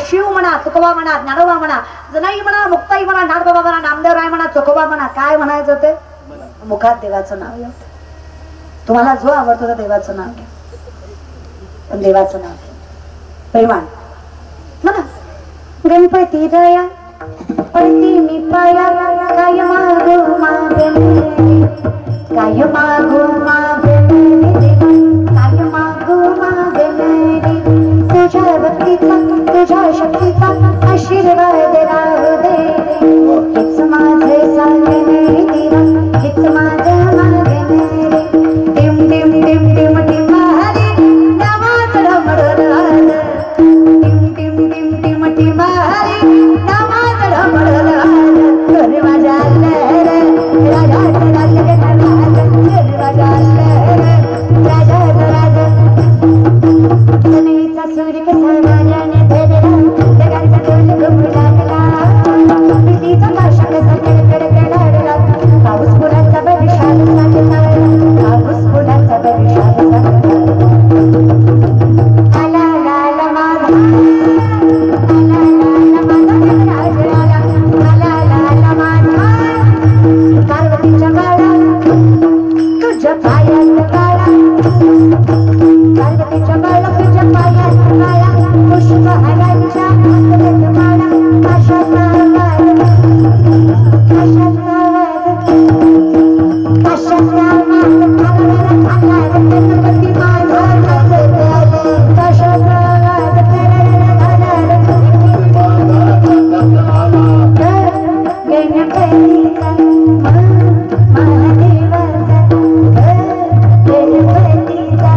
शिव म्हणा, तुकोबा म्हणा, ज्ञानोबा म्हणा, जनाई म्हणा, मुक्ताई म्हणा, नाडबाबा म्हणा, नामदेवराय म्हणा, चोखोबा म्हणा, काय म्हणायचं ते मुखात देवाचं नाव घ्या. तुम्हाला जो आवडतो त्या देवाचं नाव घ्या, पण देवाचं नाव घ्या प्रेमान म्हणा. गणपती दया पडती मी पाया, काय मागू मागणे, काय मागू मागणे, काय मागू मागणे, तुझ्या भक्तीचा तुझ्या शक्तीचा आशीर्वाद राहू दे. हेच माझे सांगणे देवा, हेच माझं मागणे रे. टिम टिम टिम टिम टिम हरी नामात रमडल, टिम टिम टिम टिम टिम हरी नामात रमडल. कर माझ्या लहर राजात राज राज, कर माझ्या लहर राजात राज. सनेचा सूर्य कसा राजाने धरला, जगाचा डोल घुमू लागला, प्रीतीचा पाशा कसा कडकडकडला, पाऊस फुलांचा बरिशाल साजला, पाऊस फुलांचा बरिशाल साजला. आला लाला माझा, आला लाला माझा राज आला, आला लाला माझा पार्वतीच्या बाळा, तुझ्या पायात काळा, पार्वतीच्या बाळा तुझ्या पायात काळा, पुष्प हरांच्या हातात माळा, आशाचा आवाज, आशाचा आवाज, आशाचा आवाज, गणपती माझा नाचत आले, आशाचा आवाज, गणपतीचा महादेवाचा, गणपतीचा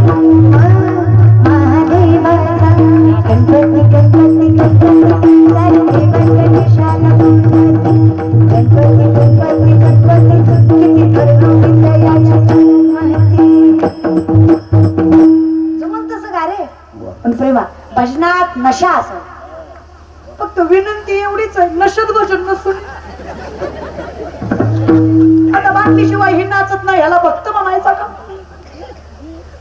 महादेवाचा, गणपती गणपती गणपती सारखे बंदशाला गणपती गणपती गणपती, किती भरपूर दयाची माहिती. जमल तसं गा रे, पण प्रेमा भजनात नशा असं, फक्त विनंती एवढीच आहे, नशेत भजन नसून. आता बाटलीशिवाय ही नाचत नाही, ह्याला भक्त म्हणायचा का?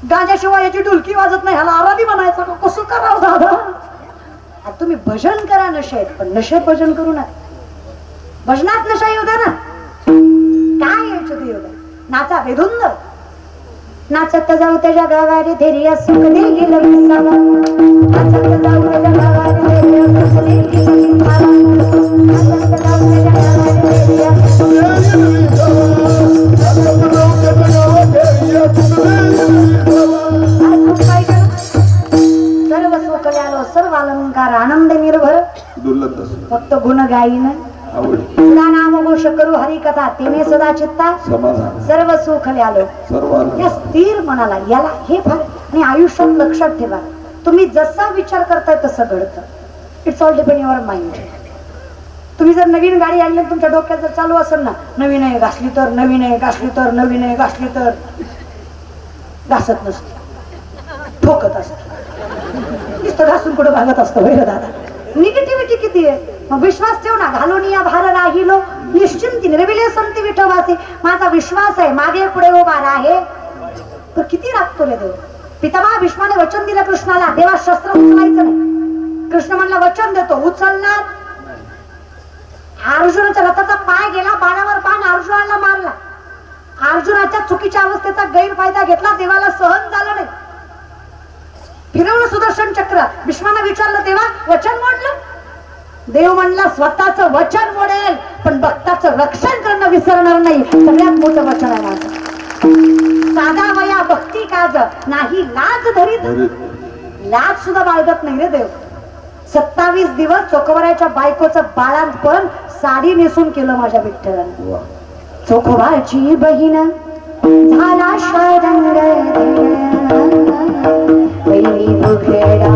गाण्याशिवाय याची ढोलकी वाजत नाही, ह्याला आराधी म्हणायचा का? कसं करावं दादा? तुम्ही भजन करा नशेत, पण नशेत भजन करू नका. भजनात नशा येऊ द्या ना, काय यायचं ते येऊ द्या, नाचा बेधुंद, नाचत जाऊ त्याच्या गावारी धैर्य सुख देईल विसावा, नाचत जाऊ त्याच्या गावारी धैर्य सुख देईल विसावा, नाचत जाऊ त्याच्या गावारी धैर्य सुख देईल विसावा. सर्व सुख आलो, सर्व अलंकार आनंद निर्भर, फक्त गुण गाईन तुला नाम घोष करू हरी कथा, तिने सदा चित्ता सर्व सुख आलो. या स्थिर मनाला याला हे फार, आणि आयुष्यात लक्षात ठेवा, तुम्ही जसा विचार करताय तसं घडतं. It's all depend your mind. तुम्ही जर नवीन गाडी आणली तुमच्या डोक्यात जर चालू असेल ना, नवीन आहे घासली तर, नवीन आहे घासली तर, नवीन आहे घासली तर, घासत नसते, ठोकत असते, नुसतं घासून कुठं भागत असतं. होय दादा, निगेटिव्हिटी किती आहे. मग विश्वास ठेव ना, घालून या भार राहिलो निश्चिंती निर्विले संती विठोबाचे. माझा विश्वास आहे मागे पुढे उभा आहे. तर किती रागतो रे देव. पितामह भीष्माने वचन दिलं कृष्णाला, देवा शस्त्र उचलायचं नाही. कृष्ण म्हणला वचन देतो, उचलणार. अर्जुनाच्या रथाचा पाय गेला, बाणावर बाण अर्जुनाला मारला. अर्जुनाच्या चुकीच्या अवस्थेचा गैरफायदा घेतला, देवाला सहन झालं नाही. फिरवलं सुदर्शन चक्र. भीष्माने विचारलं देवा वचन मोडलं. देव म्हणला स्वतःचं वचन मोडेल पण भक्ताचं रक्षण करणं विसरणार नाही. सगळ्यात मोठं वचन आहे माझं. साधा वया भक्ती काज नाही लाज धरीत. लाज सुद्धा बाळगत नाही रे देव. 27 दिवस चोखोबाराच्या बायकोचं बाळांपण साडी नेसून केलं माझ्या विठ्ठलाने. चोखोबाची बहीण झाला शारंग पहिली उघडा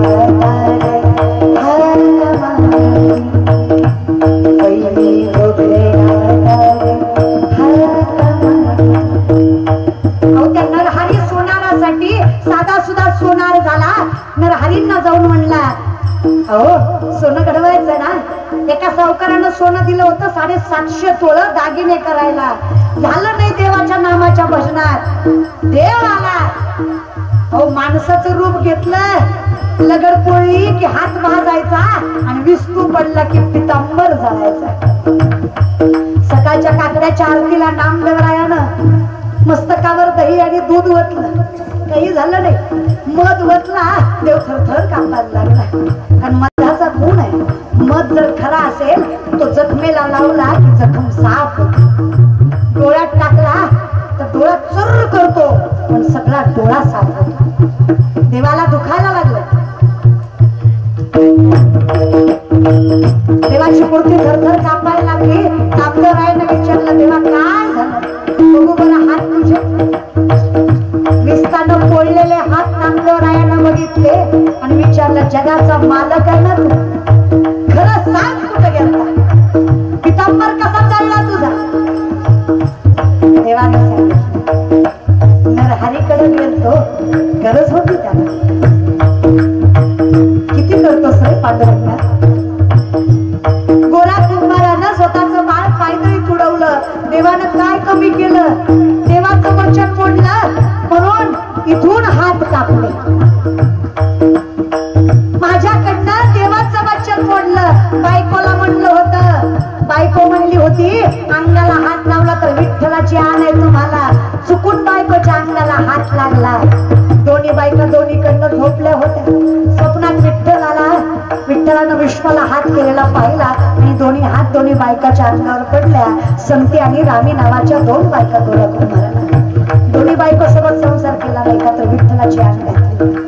पहिली त्या नरहरी सोनारासाठी साधा सुद्धा सोनार झाला. नरहरींना जाऊन म्हणला अहो सोनं घडवायचं ना. एका सावकारानं सोनं दिलं होतं 750 तोळं दागिने करायला. झालं नाही देवाच्या नामाच्या भजनात. देव आला अहो माणसाचं रूप घेतलं. लगड पोळली की हात भाजायचा आणि विस्तू पडला की पितांबर जाळायचा. सकाळच्या काकड्याच्या आरतीला नामदेवरायानं मस्तकावर दही आणि दूध ओतलं. काही झालं नाही. मध ओतला, देव थरथर कापायला लागला. आणि मधाचा गुण आहे. मध जर खरा असेल तो जखमेला लावला की जखम साफ होतो. डोळ्यात टाकला तर डोळा चर्र करतो पण सगळा डोळा साफ होतो. देवाला दुखायला लागलं. देवाची मूर्ती थरथर कापायला लागली. नामदेवरायाने विचारलं देवा काय झालं. बघू बरं हात तुझे. विस्तानं पोळलेले हात नामदेवरायानं बघितले आणि विचारलं जगाचा मालक आहे ना तू, खरं सांग कुठं गेलता. पितांबर कसा चालला तुझा. देवाने सांगितलं नरहरीकडे गेलतो, गरज होती त्याला. किती करतोस रे पांडुरंगा. गोरा कुंभारानं स्वतःचं बाळ पायदळी तुडवलं. देवानं काय कमी केलं. देवाचं वचन मोडलं म्हणून इथून हात कापले. माझ्याकडनं देवाचं वचन मोडलं. बायकोला म्हणलं होतं. बायको म्हणली होती अंगाला हात लावला तर विठ्ठलाची आण आहे तुम्हाला. चुकून बायकोच्या अंगाला हात लागला. दोन्ही बायका दोन्हीकडनं झोपल्या होत्या. स्वप्नात विठ्ठल आला. विठ्ठलानं विश्वाला हात केलेला पाहिला आणि दोन्ही हात दोन्ही बायकाच्या अंगावर पडल्या. संती आणि रामी नावाच्या 2 बायका गोरा कुंभाराला. दोन्ही बायको सोबत संसार केला नाही का तर विठ्ठलाची आण घातली.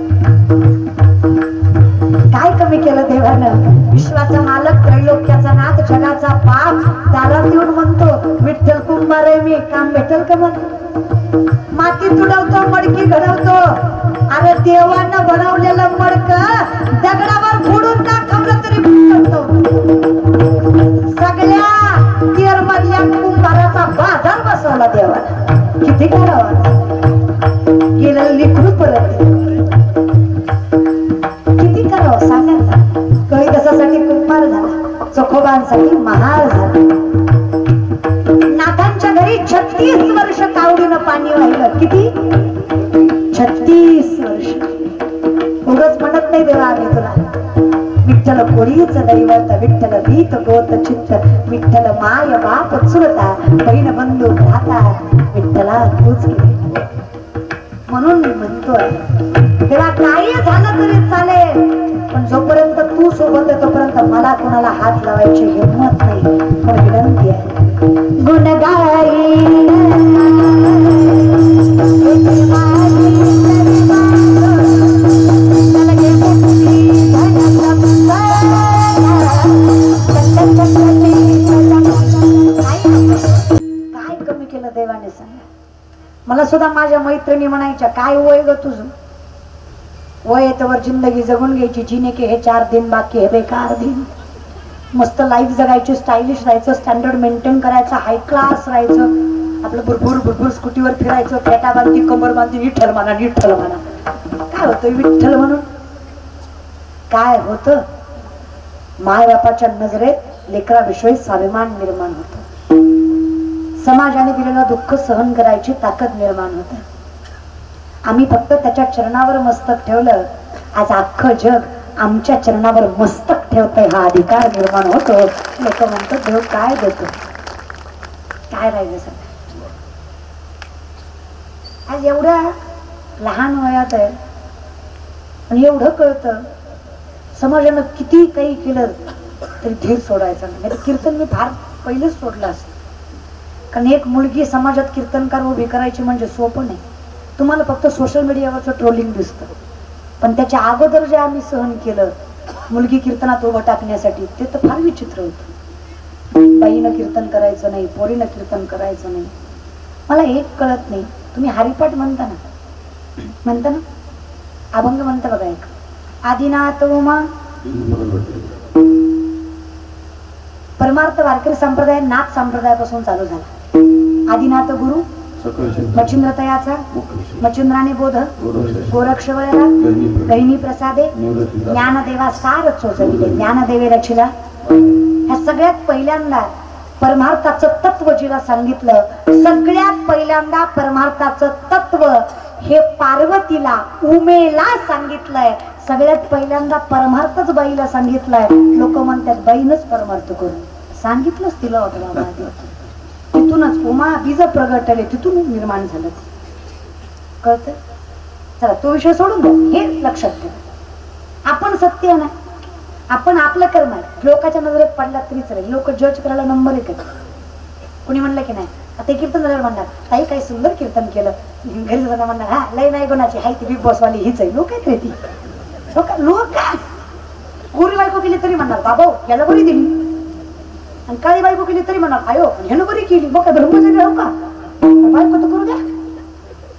काय कमी केलं देवानं. विश्वाचा मालक त्रैलोक्याचा नाथ जगाचा बाप दारात येऊन म्हणतो विठ्ठल कुंभार आहे मी, काम भेटल का म्हणतो. माती तुडवतो मडकी घडवतो. अरे देवानं बनवलेलं मडक दगडावर फोडून टाकवलं तरी सगळ्या तेर मधल्या कुंभाराचा बाजार बसवला देवाला. किती करावा. गेलं लिखू परत किती करावं सांगा. कळी कशासाठी कुंभार झाला. चोखोबांसाठी महार झाला. नाथांच्या घरी 36 वर्ष कावडीनं पाणी वाहिलं. किती 36 वर्ष. उगाच म्हणत नाही देवा आम्ही तुला. विठ्ठल कोळीच दैवत विठ्ठल भीत गोत चित्त विठ्ठल माय बाप चुलता बहीण बंधू भ्राता विठ्ठला तूच म्हणून मी म्हणतोय तेव्हा काही झालं तरी चालेल पण जोपर्यंत तू सोबत आहे तोपर्यंत मला कोणाला हात लावायची हिंमत नाही. पण विनंती आहे गुणगाई काय कमी केलं देवाने सांगा. मला सुद्धा माझ्या मैत्रिणी म्हणायच्या काय वय ग तुझं. वय येतवर जिंदगी जगून घ्यायची. जीने के हे 4 दिन बाकी है बेकार दिन. मस्त लाईफ जगायची. स्टायलिश राहायचं. स्टँडर्ड मेंटेन करायचं. हाय क्लास राहायचं. आपलं भरपूर भरपूर स्कूटीवर फिरायचं. फेटा बांधली कंबर बांधली विठ्ठल म्हणा विठ्ठल म्हणा. काय होतं विठ्ठल म्हणून. काय होतं माय बापाच्या नजरेत लेकराविषयी स्वाभिमान निर्माण होतो. समाजाने दिलेलं दुःख सहन करायची ताकद निर्माण होते. आम्ही फक्त त्याच्या चरणावर मस्तक ठेवलं, आज अख्खं जग आमच्या चरणावर मस्तक ठेवतंय, हा अधिकार निर्माण होतो. लोक म्हणतात देव काय देतो, काय राहिलं सर. आज एवढ्या लहान वयात आहे आणि एवढं कळतं, समाजानं किती काही केलं तरी धीर सोडायचा नाही. कीर्तन मी फार पहिलेच सोडलं असतं, कारण एक मुलगी समाजात कीर्तनकार उभी करायची म्हणजे सोपं नाही. तुम्हाला फक्त सोशल मीडियावरचं ट्रोलिंग दिसतं, पण त्याच्या अगोदर जे आम्ही सहन केलं मुलगी कीर्तनात उभं टाकण्यासाठी, ते तर फार विचित्र होतं. बाईनं कीर्तन करायचं नाही, पोरीनं कीर्तन करायचं नाही. मला एक कळत नाही, तुम्ही हरिपाठ म्हणता ना, अभंग म्हणता बघा एक, आदिनाथ उमा. परमार्थ वारकरी संप्रदाय नाथ संप्रदायापासून चालू झाला. आदिनाथ गुरु मच्छिंद्रतयाचा, मच्छिंद्राने बोध, गोरक्षवळला, गहिनी प्रसादे, ज्ञानदेवा सार चोचविले, ज्ञानदेवे रचिला. ह्या सगळ्यात पहिल्यांदा परमार्थाचं तत्व जिला सांगितलं, सगळ्यात पहिल्यांदा परमार्थाचं तत्व हे पार्वतीला उमेला सांगितलंय. सगळ्यात पहिल्यांदा परमार्थच बाईला सांगितलाय. लोक म्हणतात बाईनच परमार्थ करू, सांगितलंच तिला होतं. तिथूनच उमा बीज प्रगटले, तिथून निर्माण झालं. कळत? चला तो विषय सोडून द्या, हे लक्षात ठेवा. आपण सत्य आहे ना, आपण आपलं कर्म आहे. लोकांच्या नजरेत पडला तरीच राहील. लोक जज करायला नंबर एक आहे. कुणी म्हणलं की नाही, आता कीर्तन झाल्यावर म्हणणार ताई काही सुंदर कीर्तन केलं, घरी जाताना म्हणणार हा लय नाही कोणाची हाय ती बिग बॉस वाली हीच आहे. लोक आहेत रे ती. लोक गोरी बायको केली तरी म्हणणार बाबा याला बरी दिली, आणि काळी बायको केली तरी म्हणणार आयो ह्यानं बरी केली. मग काय ब्रह्मचारी राहू का, बायको तर करू द्या.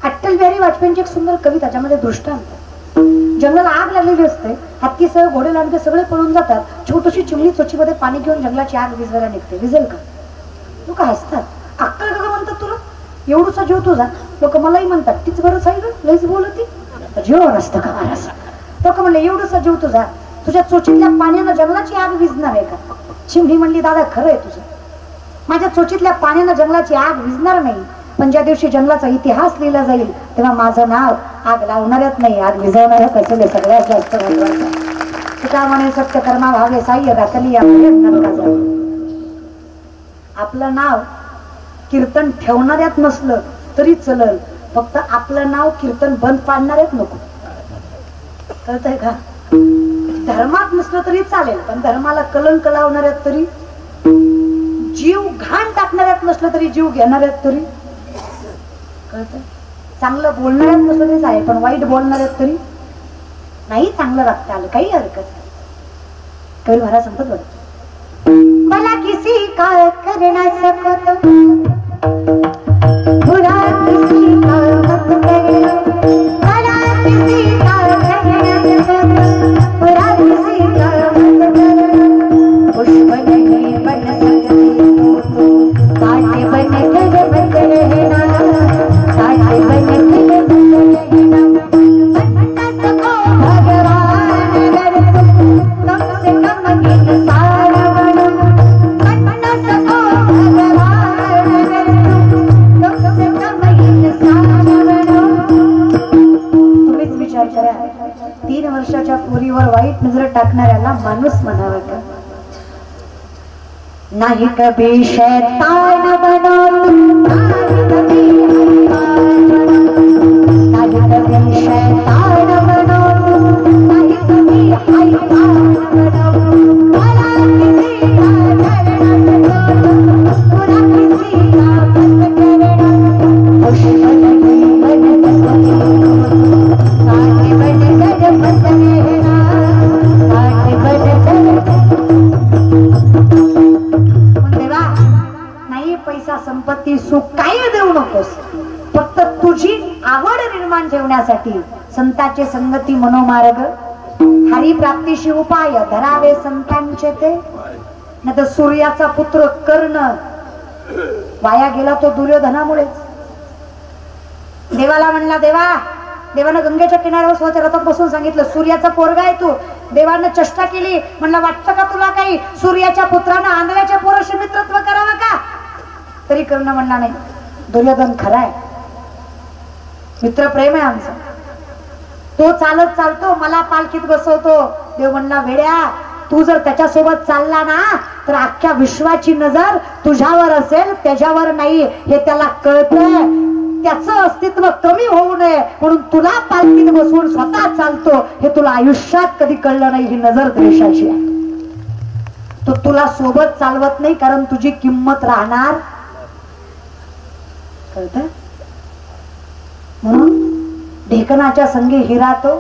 अटल बिहारी वाजपेयींची एक सुंदर कविता, ज्यामध्ये दृष्टांत, जंगलाला आग लागलेली असते, हत्तीसह घोडे लांडगे सगळे पळून जातात, छोटीशी चिमणी चोचीमध्ये पाणी घेऊन जंगलाची आग विझवायला निघते. विझेल का? लोक हसतात. अक्कल का म्हणतात तुला, एवढूसा जीव तुझा. लोक मलाही म्हणतात तीच बरंच आहे, लईच बोलती, जीवावर असतं का महाराज. लोक म्हणले एवढूसा जीव तुझा, तुझ्या चोचीतल्या पाण्यानं जंगलाची आग विझणार आहे का? चिमणी म्हणली दादा खरं आहे तुझं, माझ्या चोचीतल्या पाण्यानं जंगलाची आग विझणार नाही, पण ज्या दिवशी जंगलाचा इतिहास लिहिला जाईल तेव्हा माझं नाव आग लावणाऱ्यात नाही, आग विझवणाऱ्यात असेल. हे सगळ्यात जास्त महत्वाचं. तुका म्हणे सत्य कर्मा भावे साह्य दाखली आपलं नाव कीर्तन ठेवणाऱ्यात नसलं तरी चलल, फक्त आपलं नाव कीर्तन बंद पाडणाऱ्यात नको. कळतंय का? धर्मात नसलं तरी चालेल, पण धर्माला कलंक लावणाऱ्यात तरी, जीव घाण टाकणाऱ्यात नसलं तरी जीव घेणाऱ्यात तरी. कळतंय? चांगलं बोलणाऱ्यात नसलं तरी आहे, पण वाईट बोलणाऱ्यात तरी नाही चांगलं वागता आलं, काही हरकत नाही. कवी महाराज सांगतात बघ, मला किसी का करना सकत बुरा किसी का मत करना, मला किसी का करना सकत बुरा किसी का मत करना, पुष्प नहीं बन सकती तो कांटे बन कर मत रहना, कांटे बन कर मत रहना, बनना सको भगवान अगर तुम कम से कम इंसान बनो, बनना सको भगवान अगर तुम कम से कम इंसान बनो. तुम्हीच विचार करा, 3 वर्षाच्या पोरीवर वाईट नजर टाकणाऱ्याला माणूस म्हणावं का? नाही कभी शैतान बनो तुम, नाही कभी शैतान बनो, नाही कभी शैतान बनो तुम, नाही कभी शैतान बनो, भला किसी का करना सको बुरा किसी का मत करना, पुष्प नहीं बन सकती कांटे बन कर मत रहना, कांटे बन कर. नाही पैसा संपत्ती सुख काही देऊ नकोस, फक्त तुझी आवड निर्माण ठेवण्यासाठी संतांचे संगती मनोमार्ग, हरिप्राप्तीशी उपाय धरावे संतांचे ते. नाही तर सूर्याचा पुत्र कर्ण वाया गेला तो दुर्योधनामुळेच. देवाला म्हणला देवानं गंगेच्या किनाऱ्यावर स्वतः रथात बसून सांगितलं सूर्याचा पोरगा आहे तू. देवानं चेष्टा केली, म्हणलं वाटतं का तुला काही सूर्याच्या पुत्रानं आंधळ्याच्या पोराशी मित्रत्व करावं का? तरी कर्ण म्हणला नाही. दुर्योधन खरा आहे, मित्र प्रेम आहे आमचं. तो चालत चालतो, मला पालखीत बसवतो. देव म्हणला वेड्या, तू जर त्याच्यासोबत चालला ना तर अख्ख्या विश्वाची नजर तुझ्यावर असेल, त्याच्यावर नाही. हे त्याला कळतंय. त्याचं अस्तित्व कमी होऊ नये म्हणून तुला पालखीत बसवून स्वतः चालतो. हे तुला आयुष्यात कधी कळलं नाही. ही नजर द्वेषाची आहे. तो तुला सोबत चालवत नाही कारण तुझी किंमत राहणार. कळतंय? म्हणून ढेकणाच्या संगे हिरा तो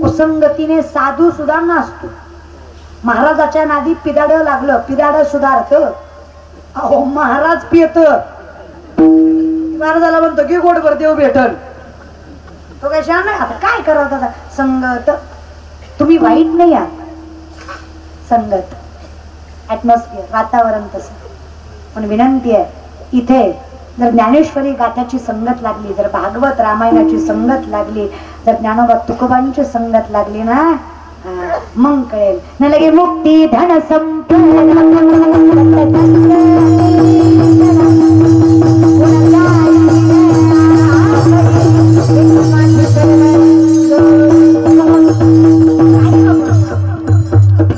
कुसंगतीने साधू सुद्धा नसतो. महाराजाच्या नादी पिदाड लागलं, पिदाड सुधारत. अहो महाराज पियत, महाराजाला म्हणतो की गोडभर देव भेटल. तो काय छान नाही. आता काय करावं दादा, संगत. तुम्ही वाईट नाही आहात, संगत ऍटमॉस्फिअर वातावरण तसं. पण विनंती आहे, इथे जर ज्ञानेश्वरी गाथ्याची संगत लागली, जर भागवत रामायणाची संगत लागली, जर ज्ञानोबा तुकोबांची संगत लागली ना, मग कळेल. न लगे मुक्ती धन संपदा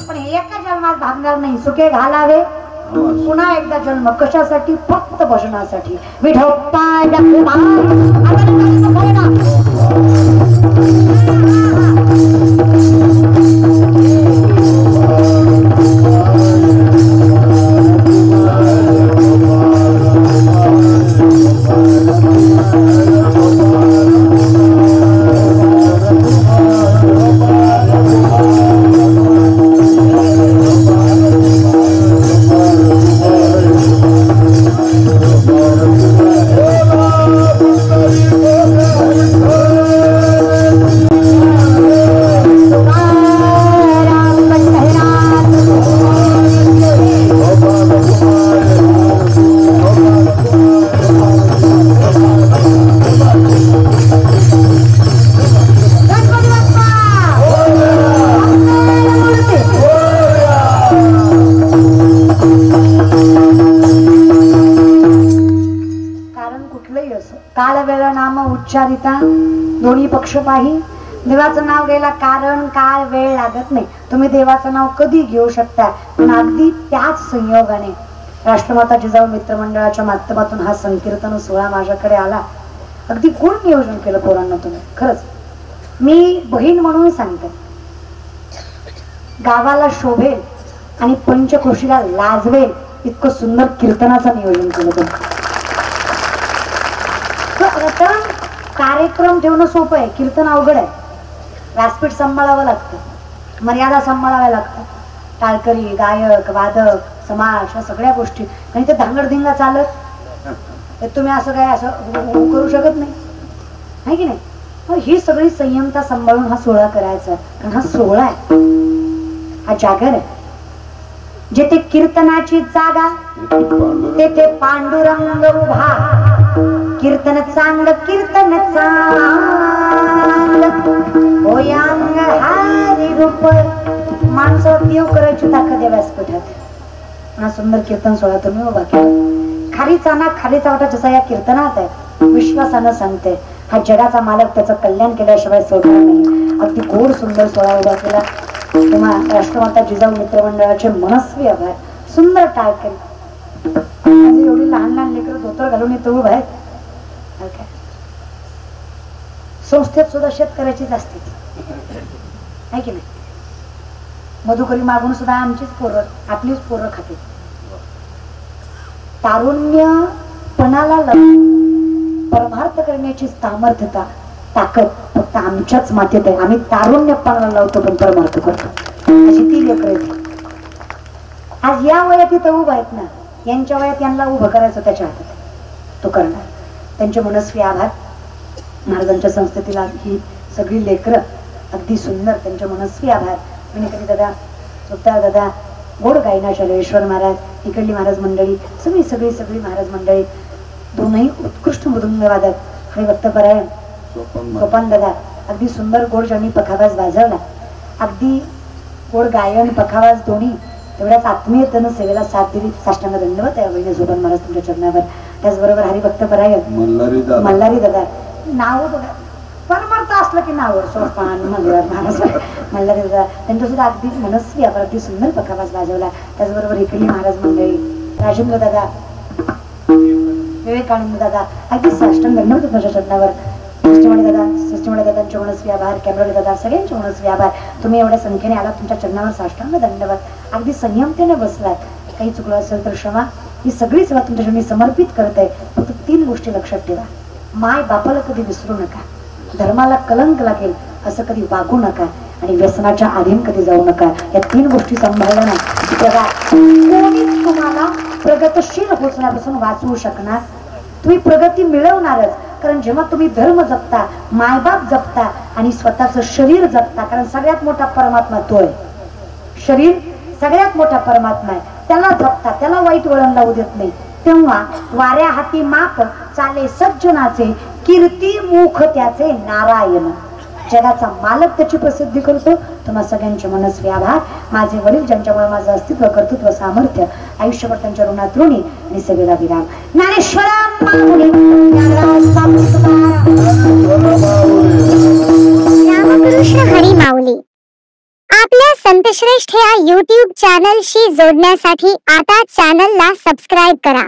पण एका जन्मात भागणार नाही. सुखे घालावे पुन्हा एकदा जन्म. कशासाठी? फक्त भजनासाठी. विठोप्पा उच्चारिता दोन्ही पक्ष पाही. देवाचं नाव घ्यायला कारण काळ वेळ लागत नाही. तुम्ही देवाचं नाव कधी घेऊ शकता. पण अगदी त्याच संयोगाने राष्ट्रमाता जिजाऊ मित्रमंडळाच्या माध्यमातून हा संकीर्तन सोहळा माझ्याकडे आला. अगदी कोण नियोजन केलं पोरांना तुम्ही. खरंच मी बहीण म्हणून सांगते, गावाला शोभेल आणि पंचक्रोशीला लाजवेल इतकं सुंदर कीर्तनाचं नियोजन केलं तुम्ही. कार्यक्रम ठेवणं सोपं आहे, कीर्तन अवघड आहे. व्यासपीठ सांभाळावं लागतं, मर्यादा सांभाळाव्या लागतात. टाळकरी, गायक, वादक, समाज, या सगळ्या गोष्टी. आणि ते धांगडधिंगा चालत तुम्ही असं काय असं करू शकत नाही की नाही. ही सगळी संयमता सांभाळून हा सोहळा करायचा. कारण हा सोहळा आहे, हा जागर आहे. जेथे कीर्तनाची जागा तेथे पांडुरंग उभा. कीर्तन चांगलं, कीर्तन चांगलं होयांग हारी रूप. माणसाला देव करायची ताकद या व्यासपीठात. हा सुंदर कीर्तन सोहळा तुम्ही उभा केला. खाली चाना खाली चावटा जसा या कीर्तनात आहे. विश्वासानं सांगते, हा जगाचा मालक त्याचं कल्याण केल्याशिवाय सोडणार नाही. अगदी गोड सुंदर सोहळा उभा केला. तेव्हा राष्ट्रमाता जिजाऊ मित्रमंडळाचे मनस्वी आभार. सुंदर टाळकरी. एवढी लहान लहान लेकरं धोतर घालून येतो उभा आहेत. संस्थेत सुद्धा शेतकऱ्याचीच असते आहे की नाही. मधुकरी मागून सुद्धा आमचीच पोरं, आपलीच पोरं खाते. तारुण्यपणाला परमार्थ करण्याची सामर्थ्यता, ताकद फक्त आमच्याच मातेत आहे. आम्ही तारुण्यपणाला लावतो पण परमार्थ करतो. अशी ती लेकरं आहेत. आज या वयात इथं उभं आहेत ना, यांच्या वयात यांना उभं करायचं त्याच्या हातात, तो करणार. त्यांचे मनस्वी आभार. महाराजांच्या संस्थेतील ही सगळी लेकरं अगदी सुंदर, त्यांचे मनस्वी आभार. विनिकरी दादा, सुद्धा दादा, गोड गायना शैलेश्वर महाराज, इकडली महाराज मंडळी, सगळी सगळी सगळी महाराज मंडळी, दोनही उत्कृष्ट मृदुंग वादक. हरिभक्तपरायण गोपाल दादा, अगदी सुंदर गोड ज्यांनी पखावाज वाजवला. अगदी गोड गायन पखावाज दोन्ही एवढ्याच आत्मीयतेनं सेवेला साथ दिली. साष्टांग दंडवत आहे वहिनी झोबन महाराज तुमच्या चरणावर. त्याचबरोबर हरिभक्त परायण मल्हारी दादा, नाव बघा परमार्थ असलं की नाव सोपान मंगळवार महाराज मल्हारी दादा, त्यांचं सुद्धा अगदी मनस्वी आपण अगदी सुंदर पकावाज वाजवला. त्याचबरोबर इकडली महाराज मंडळी, राजेंद्र दादा, विवेकानंद दादा, अगदी साष्टांग दंडवत तुमच्या चरणावर. सृष्टीमणी दादांचे मनस्वी आभार, कॅमेरोले दादा, सगळ्यांचे मनस्वी आभार. तुम्ही एवढ्या संख्येने आला तुमच्या चरणावर साष्टांग दंडवत. अगदी संयमतेने बसलात. काही चुकलं असेल तर क्षमा. ही सगळी सेवा तुमच्या मी समर्पित करते. फक्त 3 गोष्टी लक्षात ठेवा. माय बापाला कधी विसरू नका, धर्माला कलंक लागेल असं कधी वागू नका, आणि व्यसनाच्या आधीन कधी जाऊ नका. या 3 गोष्टी सांभाळल्या ना बघा, कोणीच तुम्हाला प्रगतशील होण्यापासून वाचवू शकणार. तुम्ही प्रगती मिळवणारच. कारण जेव्हा तुम्ही धर्म जपता, मायबाप जपता आणि स्वतःचं शरीर जपता, कारण सगळ्यात मोठा परमात्मा तो आहे. शरीर सगळ्यात मोठा परमात्मा आहे. त्याला जपता, त्याला वाईट वळण लावू देत नाही. तेव्हा वाऱ्या हाती माप चाले सज्जनाचे, कीर्ती मुख त्याचे नारायण. जगाचा मालक त्याची प्रसिद्धी करतो. तुम्हा सगळ्यांचे मनस्वी आभार. माझे वडील ज्यांच्यामुळे माझं अस्तित्व, कर्तृत्व, सामर्थ्य आयुष्यभर त्यांच्या ऋणात ऋणी आणि सेवेला विराम. ज्ञानेश्वरा रामकृष्ण हरी माऊली. आपल्या संतश्रेष्ठ या YouTube चॅनलशी जोडण्यासाठी आता चॅनलला सबस्क्राईब करा.